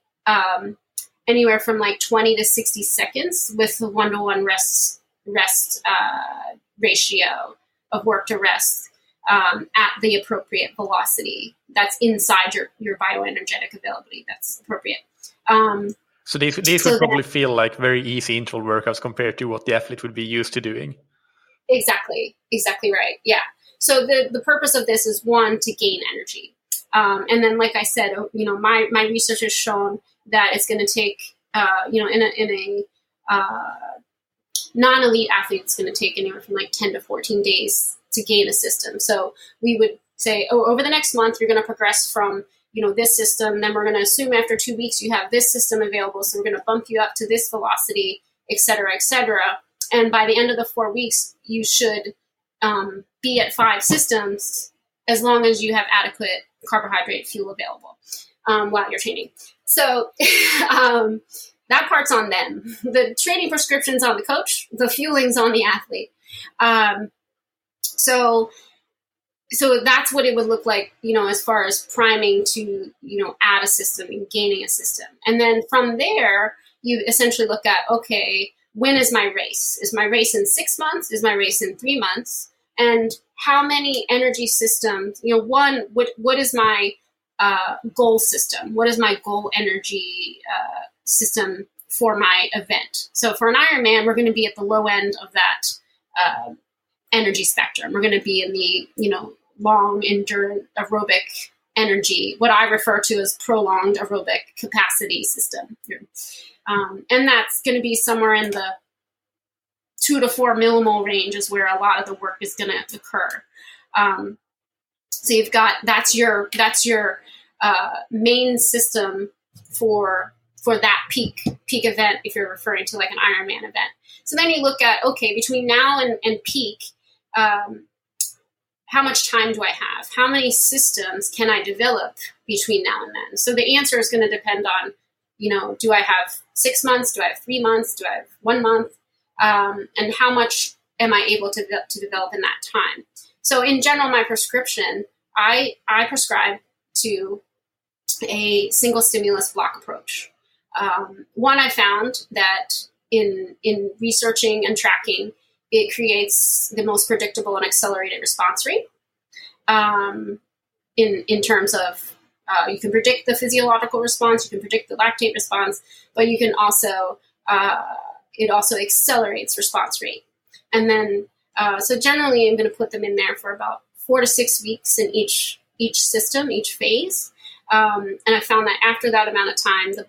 anywhere from like 20 to 60 seconds with the 1-to-1 rest ratio of work to rest at the appropriate velocity that's inside your bioenergetic availability that's appropriate. So these would probably feel like very easy interval workouts compared to what the athlete would be used to doing. Exactly right. Yeah. So the purpose of this is, one, to gain energy. And then, like I said, my research has shown that it's going to take, in a non-elite athlete, it's going to take anywhere from like 10 to 14 days to gain a system. So we would say, over the next month, you're going to progress from, this system. Then we're going to assume after 2 weeks, you have this system available. So we're going to bump you up to this velocity, et cetera, et cetera. And by the end of the 4 weeks, you should be at 5 systems as long as you have adequate carbohydrate fuel available while you're training. So that part's on them. The training prescription's on the coach. The fueling's on the athlete. So that's what it would look like, as far as priming to, add a system and gaining a system. And then from there, you essentially look at, okay, when is my race? Is my race in 6 months? Is my race in 3 months? And how many energy systems, what is my goal system? What is my goal energy system for my event? So for an Ironman, we're going to be at the low end of that energy spectrum. We're going to be in the, long endurance aerobic energy, what I refer to as prolonged aerobic capacity system. And that's going to be somewhere in the 2 to 4 millimole range is where a lot of the work is going to occur. So you've got, that's your main system for that peak event, if you're referring to like an Ironman event. So then you look at, okay, between now and peak, how much time do I have? How many systems can I develop between now and then? So the answer is going to depend on, do I have 6 months? Do I have 3 months? Do I have 1 month? And how much am I able to develop in that time? So in general, my prescription, I prescribe to a single stimulus block approach. One, I found that in researching and tracking, it creates the most predictable and accelerated response rate. In terms of, you can predict the physiological response, you can predict the lactate response, but you can also, it also accelerates response rate. And then, so generally I'm going to put them in there for about 4 to 6 weeks in each system, each phase. And I found that after that amount of time, the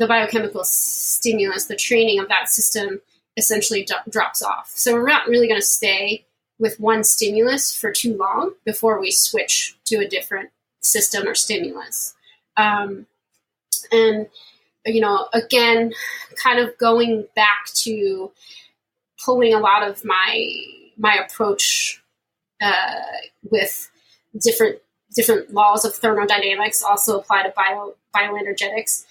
biochemical stimulus, the training of that system essentially drops off. So we're not really going to stay with one stimulus for too long before we switch to a different system or stimulus. And, again, kind of going back to pulling a lot of my approach with different laws of thermodynamics also apply to bioenergetics.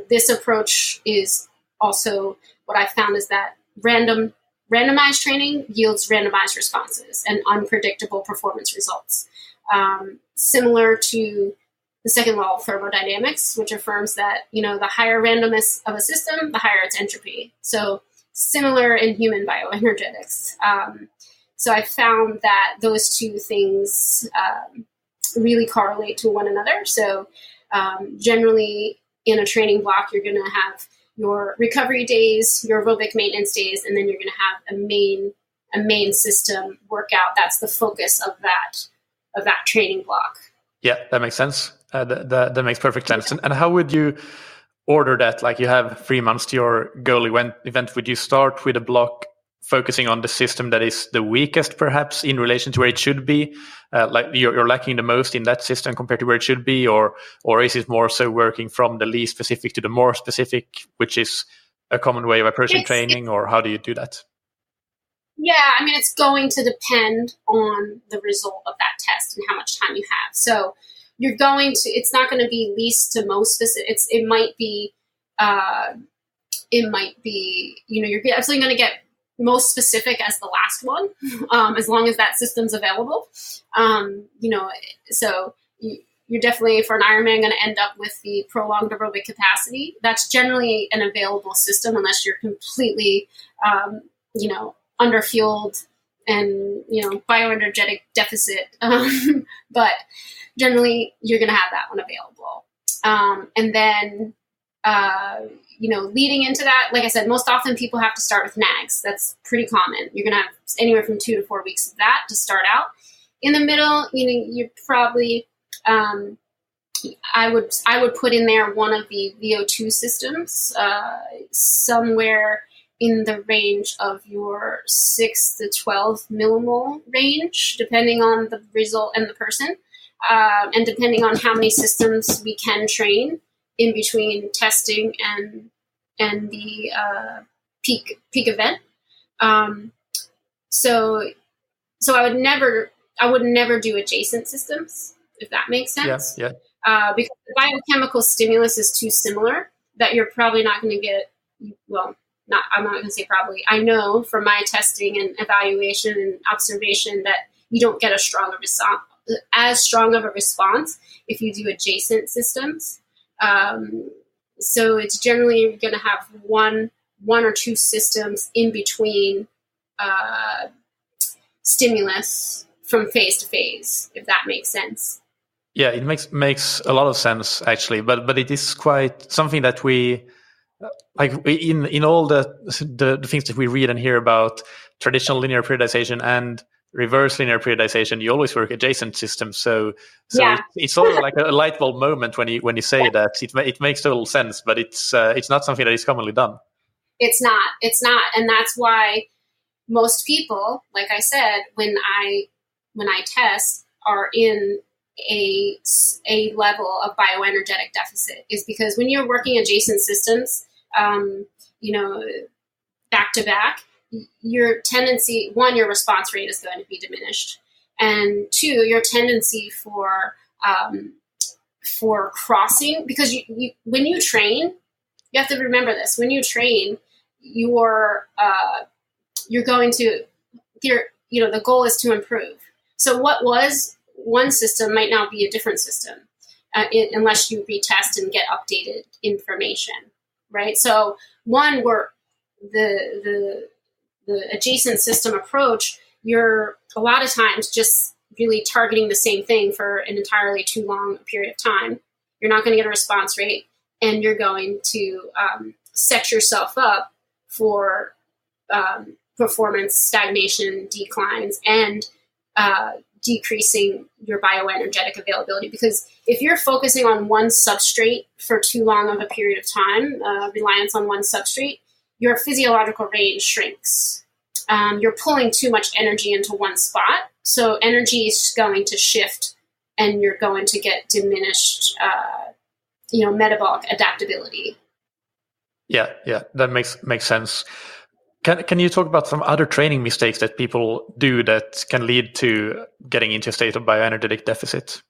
This approach is also what I found is that randomized training yields randomized responses and unpredictable performance results. Similar to the second law of thermodynamics, which affirms that, the higher randomness of a system, the higher its entropy. So similar in human bioenergetics. So I found that those two things really correlate to one another. So generally in a training block, you're going to have your recovery days, your aerobic maintenance days, and then you're going to have a main system workout. That's the focus of that training block. Yeah, that makes sense. That makes perfect sense. And how would you order that? Like you have 3 months to your goal event. Would you start with a block focusing on the system that is the weakest, perhaps, in relation to where it should be? Like you're lacking the most in that system compared to where it should be? Or is it more so working from the least specific to the more specific, which is a common way of approaching training? Or how do you do that? Yeah, it's going to depend on the result of that test and how much time you have. So it's not going to be least to most specific. It might be, you're absolutely going to get most specific as the last one, as long as that system's available. So you're definitely, for an Ironman, going to end up with the prolonged aerobic capacity. That's generally an available system unless you're completely, underfueled and, bioenergetic deficit. But generally you're going to have that one available. And then leading into that, like I said, most often people have to start with nags. That's pretty common. You're going to have anywhere from 2 to 4 weeks of that to start out. In the middle, you probably, I would put in there one of the VO2 systems, somewhere in the range of your 6 to 12 millimole range, depending on the result and the person, and depending on how many systems we can train in between testing and the peak event. So I would never do adjacent systems, if that makes sense. Yeah. Because the biochemical stimulus is too similar that you're probably not going to get, I'm not going to say probably. I know from my testing and evaluation and observation that you don't get as strong of a response if you do adjacent systems. So it's generally going to have one or two systems in between stimulus from phase to phase, if that makes sense. Yeah, it makes a lot of sense actually, but it is quite something that we like in all the things that we read and hear about traditional linear periodization and reverse linear periodization. You always work adjacent systems, so yeah. It's sort of like a light bulb moment when you say that. It makes total sense, but it's not something that is commonly done. It's not, and that's why most people, like I said, when I test, are in a level of bioenergetic deficit, is because when you're working adjacent systems, back to back, your tendency, one, your response rate is going to be diminished, and two, your tendency for crossing, because you when you train, you have to remember this. When you train, you're going to, the goal is to improve. So what was one system might now be a different system, unless you retest and get updated information, right? So one, where the adjacent system approach, you're a lot of times just really targeting the same thing for an entirely too long period of time. You're not going to get a response rate, and you're going to set yourself up for performance stagnation, declines, and decreasing your bioenergetic availability. Because if you're focusing on one substrate for too long of a period of time, reliance on one substrate, your physiological range shrinks. You're pulling too much energy into one spot, so energy is going to shift, and you're going to get diminished, metabolic adaptability. Yeah, that makes sense. Can you talk about some other training mistakes that people do that can lead to getting into a state of bioenergetic deficit?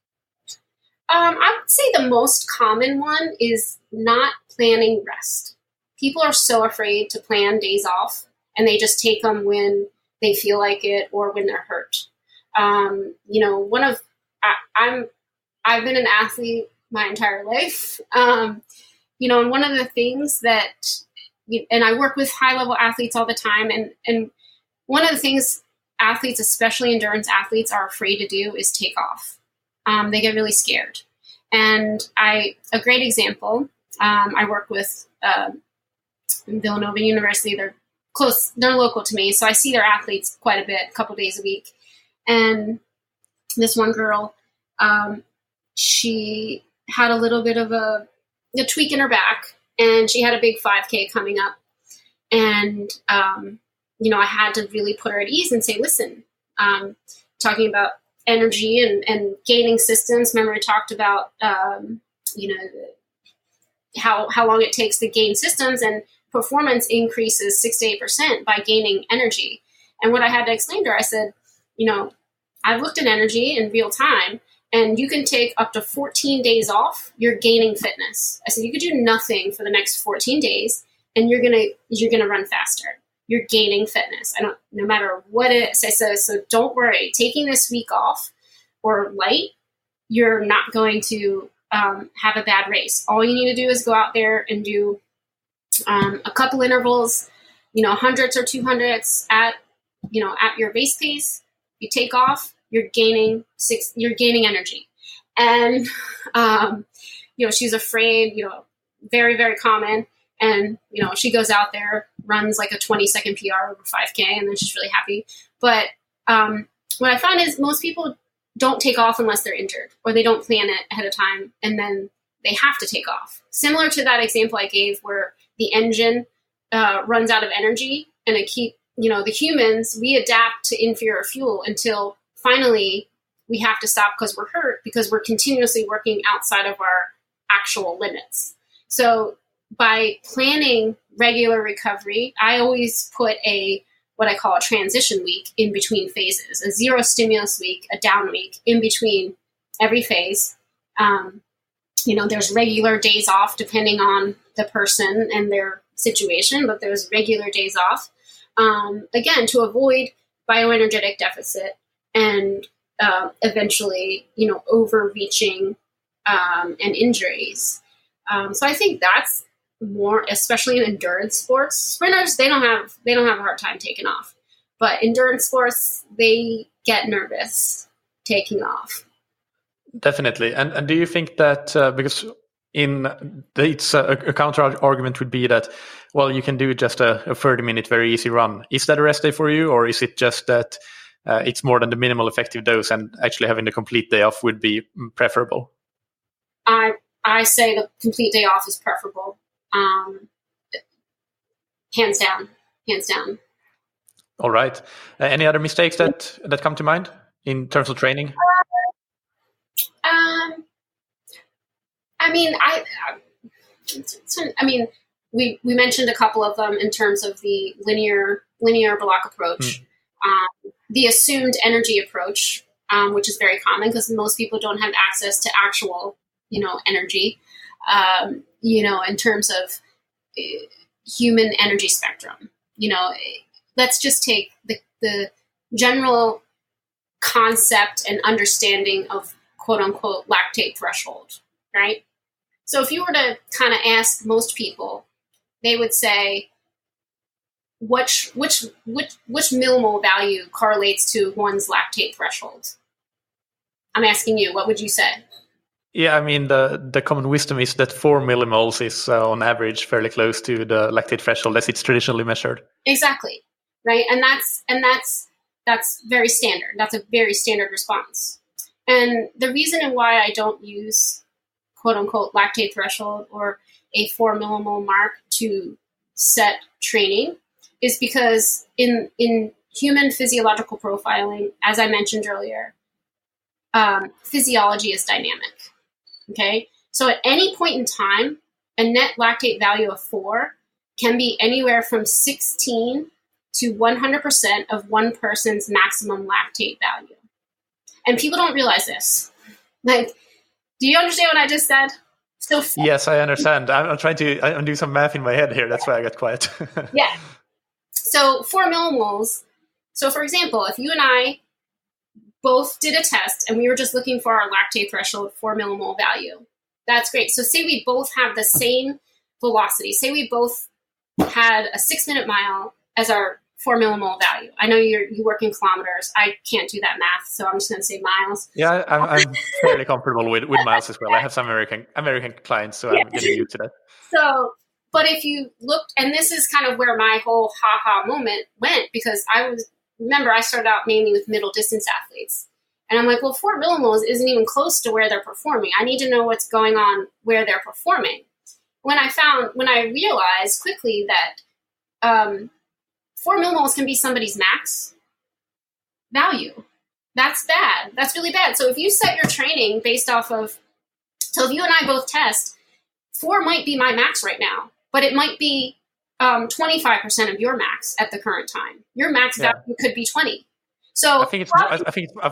I would say the most common one is not planning rest. People are so afraid to plan days off, and they just take them when they feel like it or when they're hurt. I've been an athlete my entire life. And one of the things that, and I work with high-level athletes all the time, and one of the things athletes, especially endurance athletes, are afraid to do is take off. They get really scared. And a great example, I work with Villanova University. They're close, they're local to me, so I see their athletes quite a bit, a couple days a week. And this one girl, she had a little bit of a tweak in her back, and she had a big 5K coming up. And, I had to really put her at ease and say, listen, talking about energy and gaining systems. Remember, I talked about, how long it takes to gain systems, and performance increases 6 to 8% by gaining energy. And what I had to explain to her, I said, I've looked at energy in real time, and you can take up to 14 days off. You're gaining fitness. I said, you could do nothing for the next 14 days, and you're gonna run faster. You're gaining fitness. No matter what it is. I said, so don't worry. Taking this week off or light, you're not going to have a bad race. All you need to do is go out there and do a couple intervals, hundreds or 200s at your base pace. You take off, you're gaining energy. And, she's afraid, very, very common. And, she goes out there, runs like a 20-second PR over 5K, and then she's really happy. But what I find is most people don't take off unless they're injured, or they don't plan it ahead of time, and then they have to take off. Similar to that example I gave where the engine runs out of energy, and the humans, we adapt to inferior fuel until finally we have to stop because we're hurt, because we're continuously working outside of our actual limits. So by planning regular recovery, I always put what I call a transition week in between phases, a zero stimulus week, a down week in between every phase. There's regular days off depending on the person and their situation, but there's regular days off, again, to avoid bioenergetic deficit and eventually, overreaching and injuries. So I think that's more, especially in endurance sports. Sprinters, they don't have a hard time taking off, but endurance sports, they get nervous taking off. Definitely. And do you think that because it's a counter argument would be that, well, you can do just a 30-minute very easy run. Is that a rest day for you, or is it just that it's more than the minimal effective dose, and actually having the complete day off would be preferable? I say the complete day off is preferable. Hands down. All right. Any other mistakes that come to mind in terms of training? We mentioned a couple of them in terms of the linear block approach, the assumed energy approach, which is very common because most people don't have access to actual, energy, in terms of human energy spectrum. Let's just take the general concept and understanding of quote unquote lactate threshold, right? So if you were to kind of ask most people, they would say, which millimole value correlates to one's lactate threshold? I'm asking you, what would you say? Yeah, I mean, the common wisdom is that 4 millimoles is on average fairly close to the lactate threshold as it's traditionally measured. Exactly, right? And that's very standard. That's a very standard response. And the reason why I don't use quote unquote lactate threshold or a 4 millimole mark to set training is because in human physiological profiling, as I mentioned earlier, physiology is dynamic. Okay, so at any point in time, a net lactate value of 4 can be anywhere from 16 to 100% of one person's maximum lactate value. And people don't realize this. Like, do you understand what I just said? So yes, I understand. I'm trying to do some math in my head here. That's why I got quiet. Yeah. So 4 millimoles. So for example, if you and I both did a test and we were just looking for our lactate threshold 4 millimole value, that's great. So say we both have the same velocity. Say we both had a 6-minute mile as our 4 millimole value. I know you work in kilometers. I can't do that math, so I'm just going to say miles. Yeah, I'm fairly comfortable with miles as well. I have some American clients, so I'm getting used to that. So, but if you looked, and this is kind of where my whole ha-ha moment went, because I started out mainly with middle distance athletes. And I'm like, well, 4 millimoles isn't even close to where they're performing. I need to know what's going on where they're performing. When I realized quickly that 4 millimoles can be somebody's max value. That's bad. That's really bad. So if you set your training based off of, so if you and I both test, 4 might be my max right now, but it might be 25% of your max at the current time. Your max value could be 20. So I think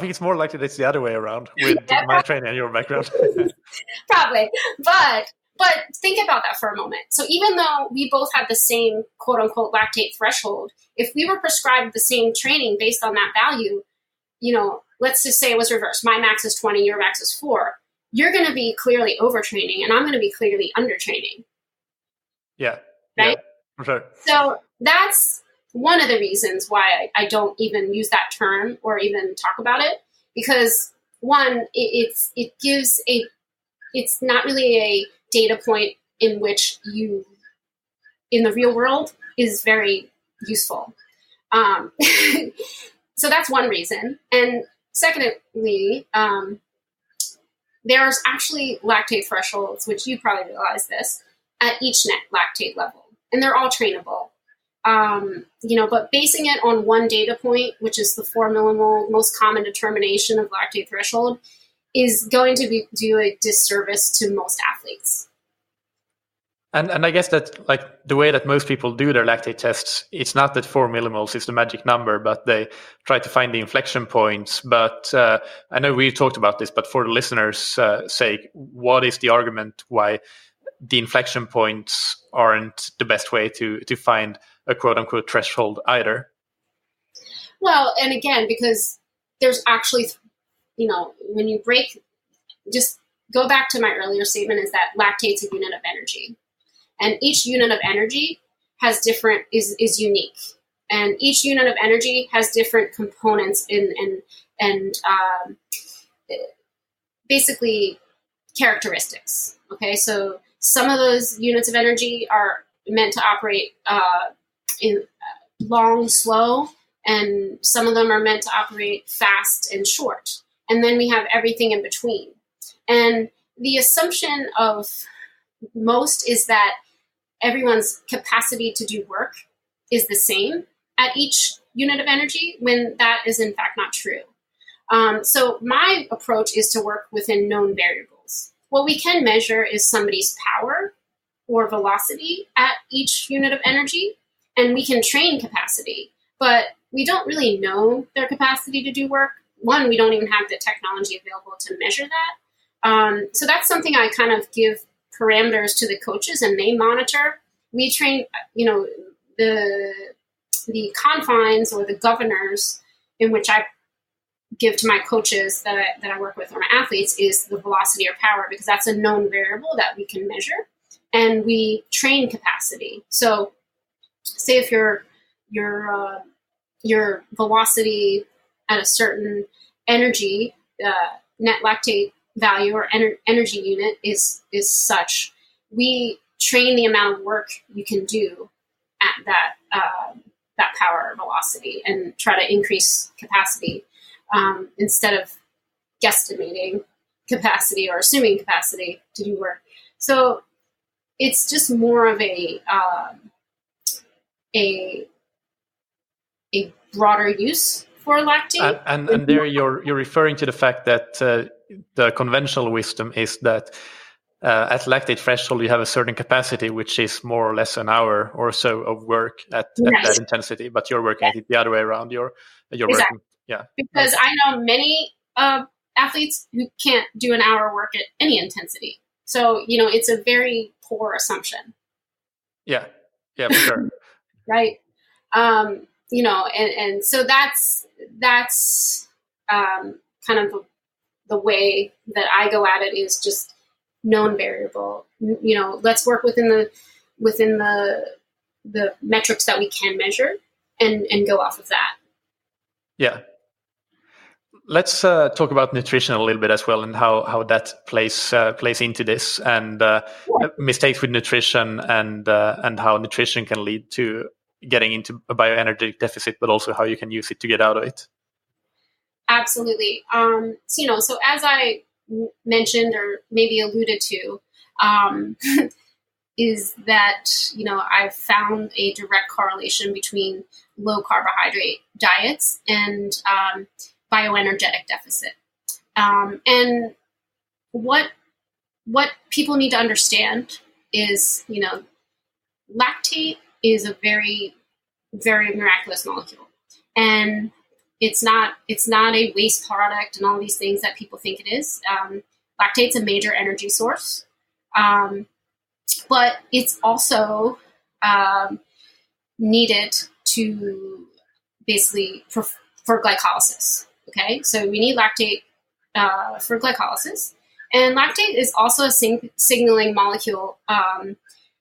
it's more likely that it's the other way around with my training and your background. Probably, but think about that for a moment. So even though we both had the same quote unquote lactate threshold, if we were prescribed the same training based on that value, let's just say it was reversed. My max is 20, your max is 4. You're going to be clearly overtraining, and I'm going to be clearly undertraining. Yeah. Right. Yeah, for sure. So that's one of the reasons why I don't even use that term or even talk about it, because one, it's not really a data point in which you, in the real world, is very useful. So that's one reason. And secondly, there's actually lactate thresholds, which you probably realize this, at each net lactate level, and they're all trainable. But basing it on one data point, which is the 4 millimole most common determination of lactate threshold, is going to do a disservice to most athletes. And I guess that, like, the way that most people do their lactate tests, it's not that 4 millimoles is the magic number, but they try to find the inflection points. But I know we talked about this, but for the listeners' sake, what is the argument why the inflection points aren't the best way to find a quote-unquote threshold either? Well, and again, because there's actually, when you just go back to my earlier statement, is that lactate's a unit of energy. And each unit of energy is unique. And each unit of energy has different components and basically characteristics. Okay, so some of those units of energy are meant to operate in long, slow, and some of them are meant to operate fast and short. And then we have everything in between. And the assumption of most is that everyone's capacity to do work is the same at each unit of energy, when that is in fact not true. So my approach is to work within known variables. What we can measure is somebody's power or velocity at each unit of energy, and we can train capacity, but we don't really know their capacity to do work. One, we don't even have the technology available to measure that. So that's something I kind of give parameters to the coaches, and they monitor. We train, the confines or the governors in which I give to my coaches that I work with, or my athletes, is the velocity or power, because that's a known variable that we can measure, and we train capacity. So say if your velocity at a certain energy, net lactate value or energy unit is such, we train the amount of work you can do at that power or velocity, and try to increase capacity instead of guesstimating capacity or assuming capacity to do work. So it's just more of a broader use for lactate. And there you're referring to the fact that the conventional wisdom is that at lactate threshold you have a certain capacity, which is more or less an hour or so of work at that intensity, but you're working at it the other way around. You're exactly. working, yeah. Because I know many athletes who can't do an hour work at any intensity. So, it's a very poor assumption. Yeah, for sure. Right. And so that's kind of the way that I go at it, is just known variable. Let's work within the metrics that we can measure, and go off of that. Yeah. Let's talk about nutrition a little bit as well, and how that plays into this, and mistakes with nutrition, and how nutrition can lead to getting into a bioenergetic deficit, but also how you can use it to get out of it. Absolutely. So as I mentioned, or maybe alluded to, is that, I've found a direct correlation between low carbohydrate diets and bioenergetic deficit. And what people need to understand is, lactate is a very, very miraculous molecule. And it's not a waste product and all these things that people think it is. Lactate's a major energy source. But it's also needed to basically for glycolysis. Okay, so we need lactate for glycolysis, and lactate is also a signaling molecule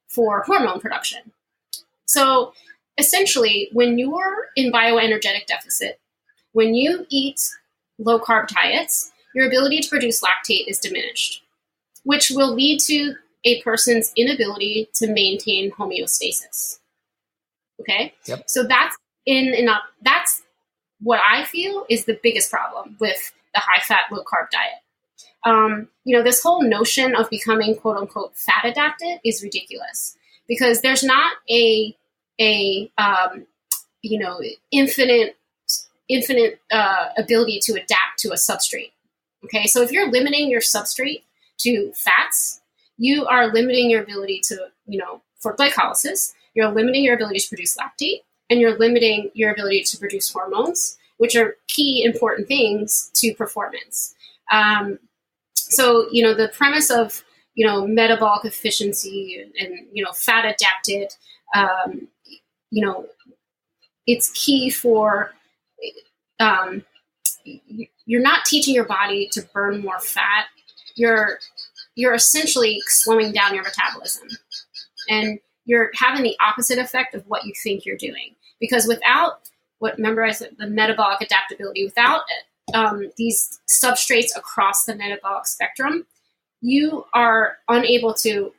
for hormone production. So essentially, when you're in bioenergetic deficit, when you eat low carb diets, your ability to produce lactate is diminished, which will lead to a person's inability to maintain homeostasis. Okay. Yep. So that's that's what I feel is the biggest problem with the high fat, low carb diet. This whole notion of becoming quote unquote fat adapted is ridiculous because there's not a infinite ability to adapt to a substrate. Okay. So if you're limiting your substrate to fats, you are limiting your ability to, for glycolysis, you're limiting your ability to produce lactate, and you're limiting your ability to produce hormones, which are key important things to performance. So the premise of, metabolic efficiency and fat adapted, it's key for, you're not teaching your body to burn more fat. You're essentially slowing down your metabolism, and you're having the opposite effect of what you think you're doing. Because without remember I said the metabolic adaptability, without these substrates across the metabolic spectrum, you are unable to,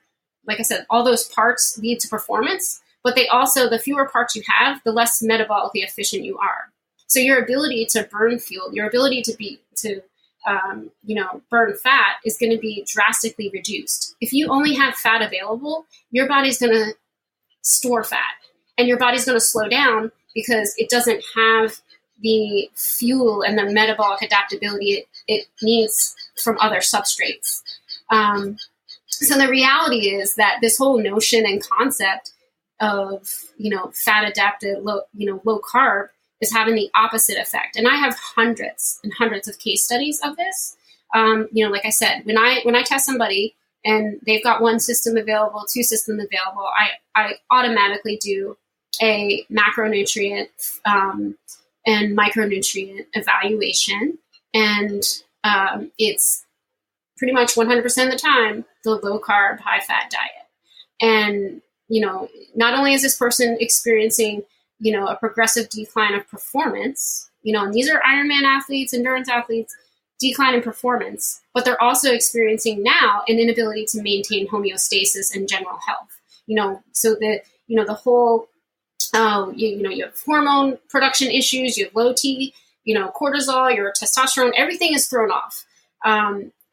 like I said, all those parts lead to performance, but they also, the fewer parts you have, the less metabolically efficient you are. So your ability to burn fuel, your ability to burn fat is going to be drastically reduced. If you only have fat available, your body's going to store fat, and your body's going to slow down because it doesn't have the fuel and the metabolic adaptability it needs from other substrates. So the reality is that this whole notion and concept of, fat adapted, low carb is having the opposite effect. And I have hundreds and hundreds of case studies of this. Like I said, when I test somebody and they've got one system available, two systems available, I automatically do a macronutrient and micronutrient evaluation. And it's pretty much 100% of the time the low carb, high fat diet. And, not only is this person experiencing, a progressive decline of performance, and these are Ironman athletes, endurance athletes, decline in performance, but they're also experiencing now an inability to maintain homeostasis and general health. So the whole, you have hormone production issues, you have low T, cortisol, your testosterone, everything is thrown off.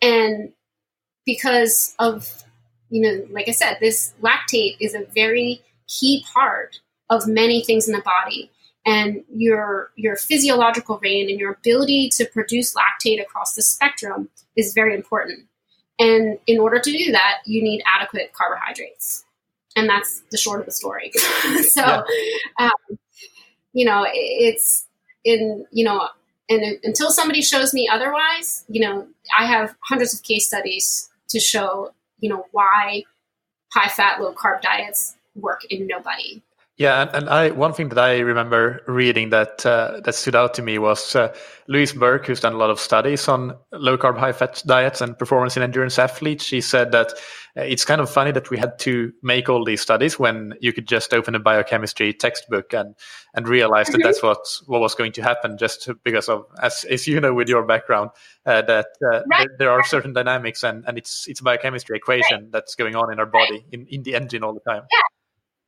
And because of, like I said, this lactate is a very key part of many things in the body, and your physiological range and your ability to produce lactate across the spectrum is very important. And in order to do that, you need adequate carbohydrates. And that's the short of the story. So, it's and until somebody shows me otherwise, I have hundreds of case studies to show, why high fat, low carb diets work in nobody. Yeah, and one thing that I remember reading that stood out to me was Louise Burke, who's done a lot of studies on low carb, high fat diets and performance in endurance athletes. She said that it's kind of funny that we had to make all these studies when you could just open a biochemistry textbook and realize that that's what was going to happen, just because of, as you know, with your background, that there are certain dynamics and it's a biochemistry equation that's going on in our body, in the engine all the time.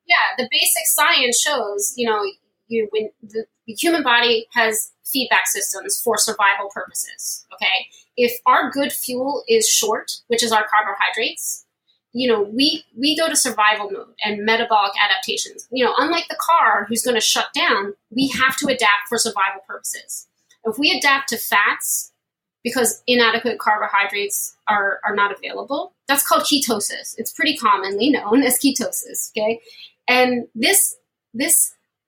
Yeah, the basic science shows, when the human body has feedback systems for survival purposes, okay? If our good fuel is short, which is our carbohydrates, we go to survival mode and metabolic adaptations. Unlike the car who's going to shut down, we have to adapt for survival purposes. If we adapt to fats because inadequate carbohydrates are not available, that's called ketosis. It's pretty commonly known as ketosis, okay? And this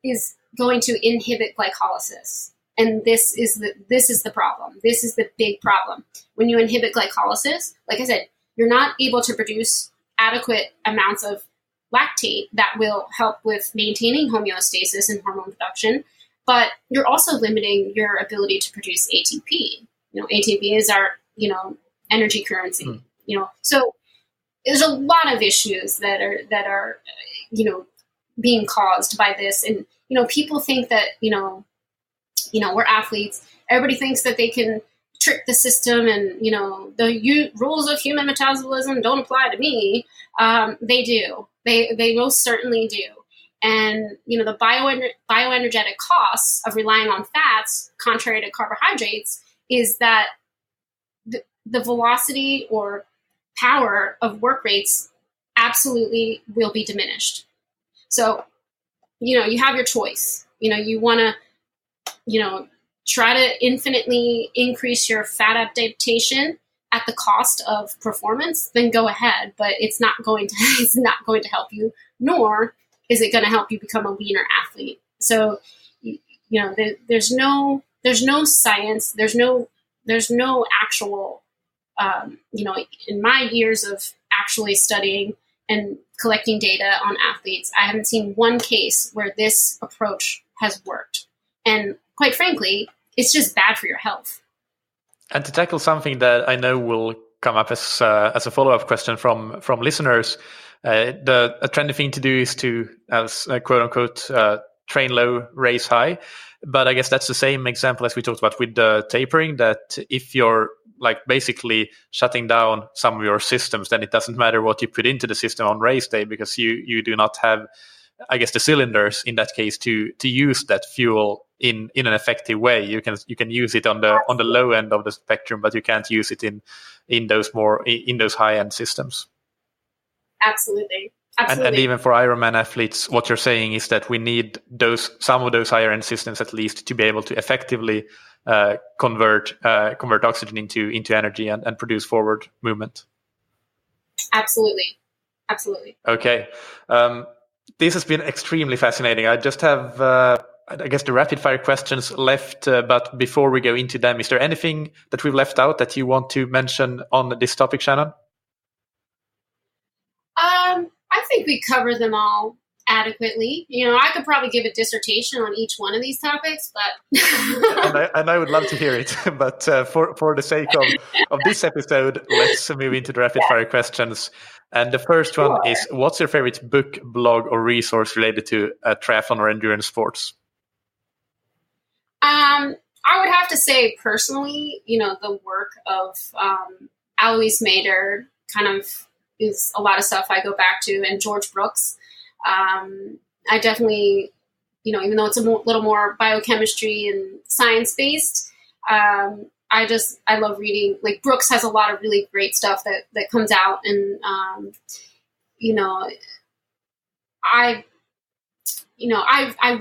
is going to inhibit glycolysis. And this is the problem. This is the big problem. When you inhibit glycolysis, like I said, you're not able to produce adequate amounts of lactate that will help with maintaining homeostasis and hormone production, but you're also limiting your ability to produce ATP. ATP is our, energy currency. So there's a lot of issues that are being caused by this. And, people think that, we're athletes. Everybody thinks that they can trick the system and, the rules of human metabolism don't apply to me. They do. They most certainly do. And, the bioenergetic costs of relying on fats, contrary to carbohydrates, is that the velocity or power of work rates absolutely will be diminished. So, you have your choice. You want to, try to infinitely increase your fat adaptation at the cost of performance, then go ahead. But it's not going to help you, nor is it going to help you become a leaner athlete. So, there's no science, there's no actual, in my years of actually studying and collecting data on athletes, I haven't seen one case where this approach has worked. And quite frankly, it's just bad for your health. And to tackle something that I know will come up as a follow-up question from listeners, a trendy thing to do is to, as quote unquote, train low, race high. But I guess that's the same example as we talked about with the tapering, that if you're basically shutting down some of your systems, then it doesn't matter what you put into the system on race day, because you do not have, I guess, the cylinders in that case to use that fuel in an effective way. You can use it on the low end of the spectrum, but you can't use it in those high end systems. Absolutely. And even for Ironman athletes, what you're saying is that we need some of those higher end systems at least to be able to effectively convert oxygen into energy and produce forward movement. Absolutely. Okay. This has been extremely fascinating. I just have, I guess, the rapid fire questions left. But before we go into them, is there anything that we've left out that you want to mention on this topic, Shannon? I think we covered them all adequately. I could probably give a dissertation on each one of these topics, but and I would love to hear it. But for the sake of this episode, let's move into the rapid fire questions. And the first one is: what's your favorite book, blog, or resource related to triathlon or endurance sports? I would have to say personally, the work of Alois Mader kind of is a lot of stuff I go back to, and George Brooks. I definitely, even though it's a little more biochemistry and science based, I love reading. Like Brooks has a lot of really great stuff that comes out, and I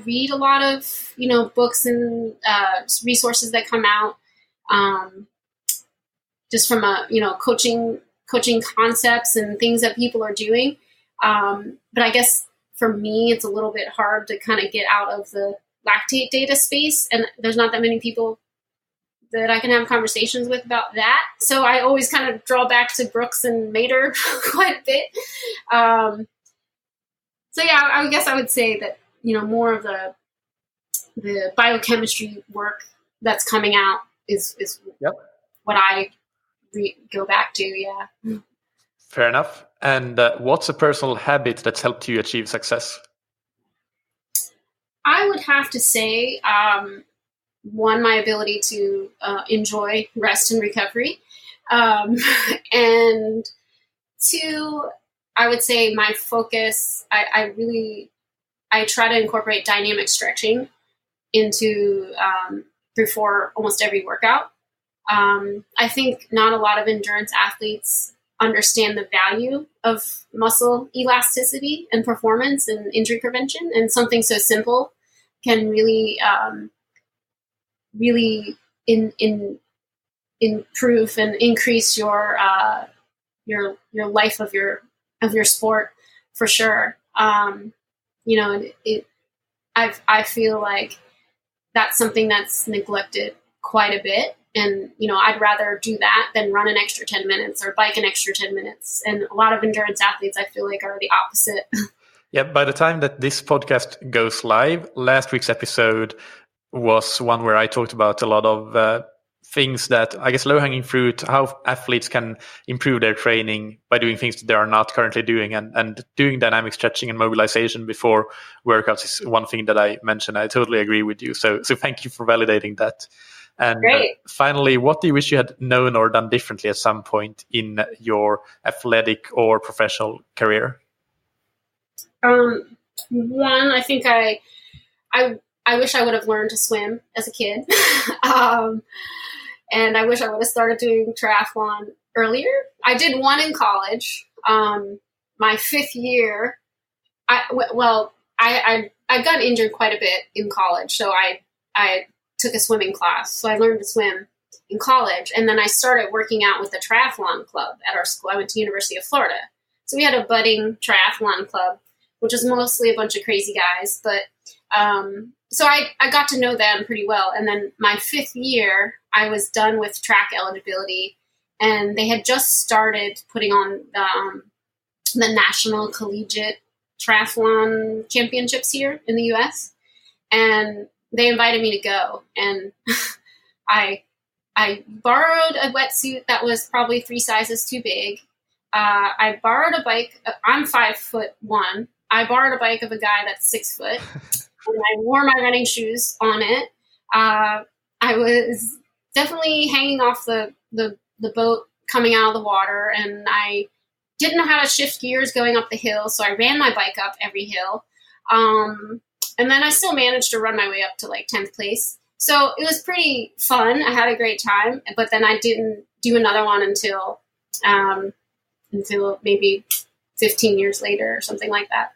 read a lot of books and resources that come out just from a coaching concepts and things that people are doing. But I guess for me, it's a little bit hard to kind of get out of the lactate data space, and there's not that many people that I can have conversations with about that. So I always kind of draw back to Brooks and Mader quite a bit. So yeah, I guess I would say that, more of the biochemistry work that's coming out is what I go back to. Yeah. Fair enough. And what's a personal habit that's helped you achieve success? I would have to say, one, my ability to enjoy rest and recovery. And two, I would say my focus, I try to incorporate dynamic stretching into before almost every workout. I think not a lot of endurance athletes understand the value of muscle elasticity and performance and injury prevention, and something so simple can really improve and increase your life of your sport for sure. I feel like that's something that's neglected quite a bit. And, I'd rather do that than run an extra 10 minutes or bike an extra 10 minutes. And a lot of endurance athletes, I feel like, are the opposite. Yeah, by the time that this podcast goes live, last week's episode was one where I talked about a lot of things that, I guess, low-hanging fruit, how athletes can improve their training by doing things that they are not currently doing. And doing dynamic stretching and mobilization before workouts is one thing that I mentioned. I totally agree with you. So thank you for validating that. And Great. finally, what do you wish you had known or done differently at some point in your athletic or professional career? One, I think I wish I would have learned to swim as a kid. And I wish I would have started doing triathlon earlier. I did one in college. My 5th year, I got injured quite a bit in college, so I took a swimming class. So I learned to swim in college, and then I started working out with the triathlon club at our school. I went to University of Florida. So we had a budding triathlon club, which was mostly a bunch of crazy guys. But so I got to know them pretty well. And then my 5th year, I was done with track eligibility, and they had just started putting on the National Collegiate Triathlon Championships here in the U.S., and they invited me to go. And I borrowed a wetsuit that was probably 3 sizes too big. I borrowed a bike. I'm 5'1". I borrowed a bike of a guy that's 6 foot, and I wore my running shoes on it. I was definitely hanging off the boat coming out of the water, and I didn't know how to shift gears going up the hill, so I ran my bike up every hill. And then I still managed to run my way up to like 10th place. So it was pretty fun. I had a great time, but then I didn't do another one until maybe 15 years later or something like that.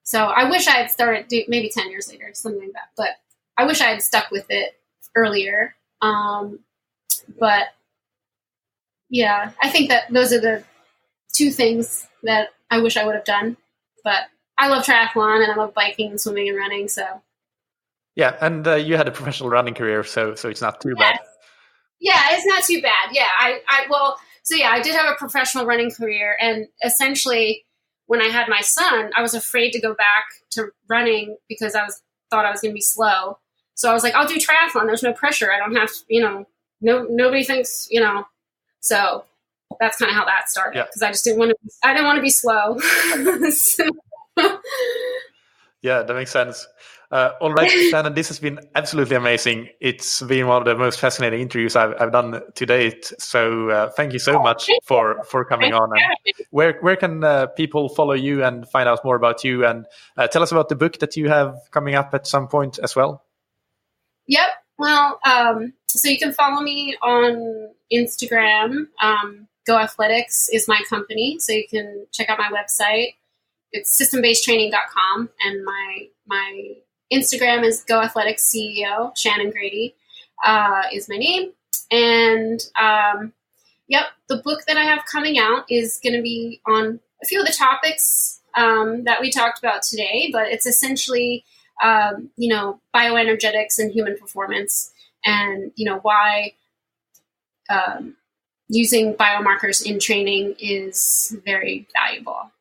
So I wish I had started maybe 10 years later, something like that. But I wish I had stuck with it earlier. But yeah, I think that those are the 2 things that I wish I would have done. But I love triathlon, and I love biking and swimming and running. So yeah, and you had a professional running career, so it's not too bad. Yeah, it's not too bad. Yeah, I did have a professional running career, and essentially, when I had my son, I was afraid to go back to running because thought I was going to be slow. So I was like, I'll do triathlon. There's no pressure. I don't have to, nobody thinks, So that's kind of how that started, because I just didn't want to be slow. Yeah, that makes sense. All right, Shannon, this has been absolutely amazing. It's been one of the most fascinating interviews I've done to date. So thank you so much for coming on. And where can people follow you and find out more about you? And tell us about the book that you have coming up at some point as well. Yep. Well, so you can follow me on Instagram. Go Athletics is my company, so you can check out my website. It's systembasedtraining.com, and my Instagram is Go Athletics CEO. Shannon Grady is my name. And the book that I have coming out is going to be on a few of the topics that we talked about today, but it's essentially bioenergetics and human performance, and why using biomarkers in training is very valuable.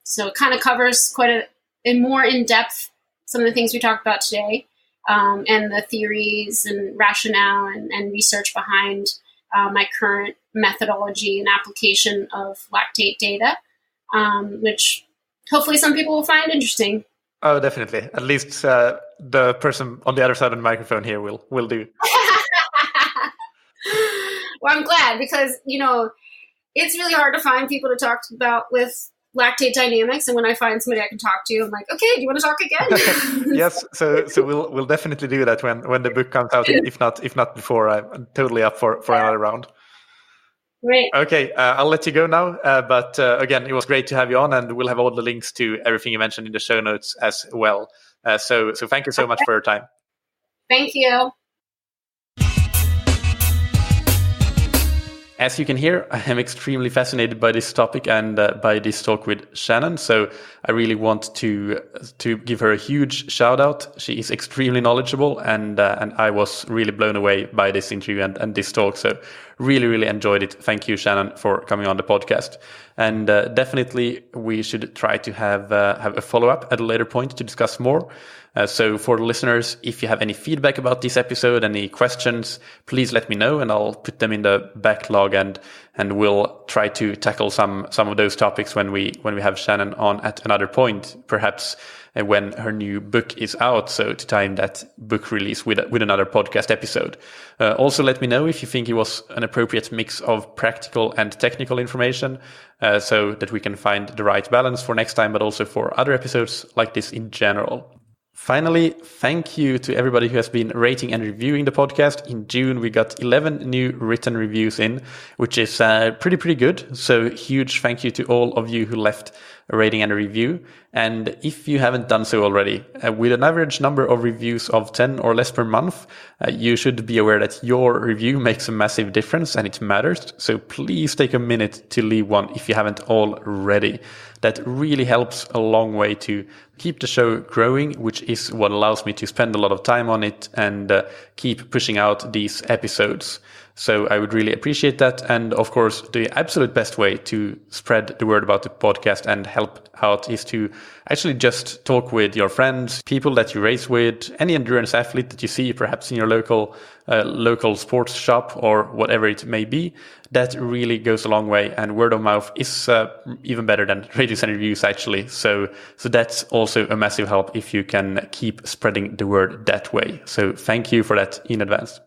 So it kind of covers quite more in depth some of the things we talked about today, and the theories and rationale and research behind my current methodology and application of lactate data, which hopefully some people will find interesting. Oh, definitely. At least the person on the other side of the microphone here will do. Well, I'm glad, because, it's really hard to find people to talk about with lactate dynamics. And when I find somebody I can talk to, I'm like, okay, do you want to talk again? Yes. So we'll definitely do that when the book comes out, if not before. I'm totally up for another round. Great. Okay, I'll let you go now. But again, it was great to have you on, and we'll have all the links to everything you mentioned in the show notes as well. So thank you so much for your time. Thank you. As you can hear, I am extremely fascinated by this topic and by this talk with Shannon. So I really want to give her a huge shout out. She is extremely knowledgeable, and I was really blown away by this interview and this talk. So really enjoyed it. Thank you, Shannon, for coming on the podcast. And definitely we should try to have a follow-up at a later point to discuss more. So for the listeners, if you have any feedback about this episode, any questions, please let me know, and I'll put them in the backlog and and we'll try to tackle some of those topics when we have Shannon on at another point, perhaps when her new book is out, so to time that book release with another podcast episode. Also, let me know if you think it was an appropriate mix of practical and technical information, so that we can find the right balance for next time, but also for other episodes like this in general. Finally, thank you to everybody who has been rating and reviewing the podcast. In June, we got 11 new written reviews in, which is pretty good. So huge thank you to all of you who left a rating and a review. And if you haven't done so already, with an average number of reviews of 10 or less per month, you should be aware that your review makes a massive difference and it matters. So please take a minute to leave one if you haven't already. That really helps a long way to keep the show growing, which is what allows me to spend a lot of time on it and keep pushing out these episodes. So I would really appreciate that. And of course, the absolute best way to spread the word about the podcast and help out is to actually just talk with your friends, people that you race with, any endurance athlete that you see perhaps in your local sports shop or whatever it may be. That really goes a long way, and word of mouth is even better than ratings and reviews actually. So that's also a massive help if you can keep spreading the word that way. So thank you for that in advance.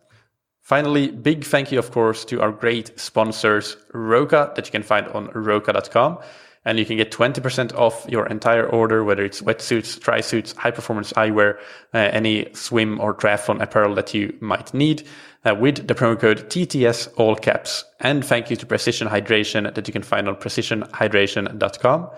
Finally, big thank you, of course, to our great sponsors, Roka, that you can find on roka.com. And you can get 20% off your entire order, whether it's wetsuits, tri-suits, high-performance eyewear, any swim or triathlon apparel that you might need, with the promo code TTS, all caps. And thank you to Precision Hydration that you can find on precisionhydration.com.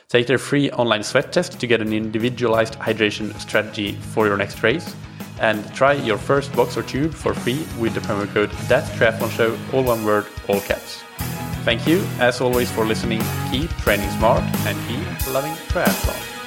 Take their free online sweat test to get an individualized hydration strategy for your next race. And try your first box or tube for free with the promo code THATTRIATHLONSHOW, all one word, all caps. Thank you, as always, for listening. Keep training smart and keep loving triathlon.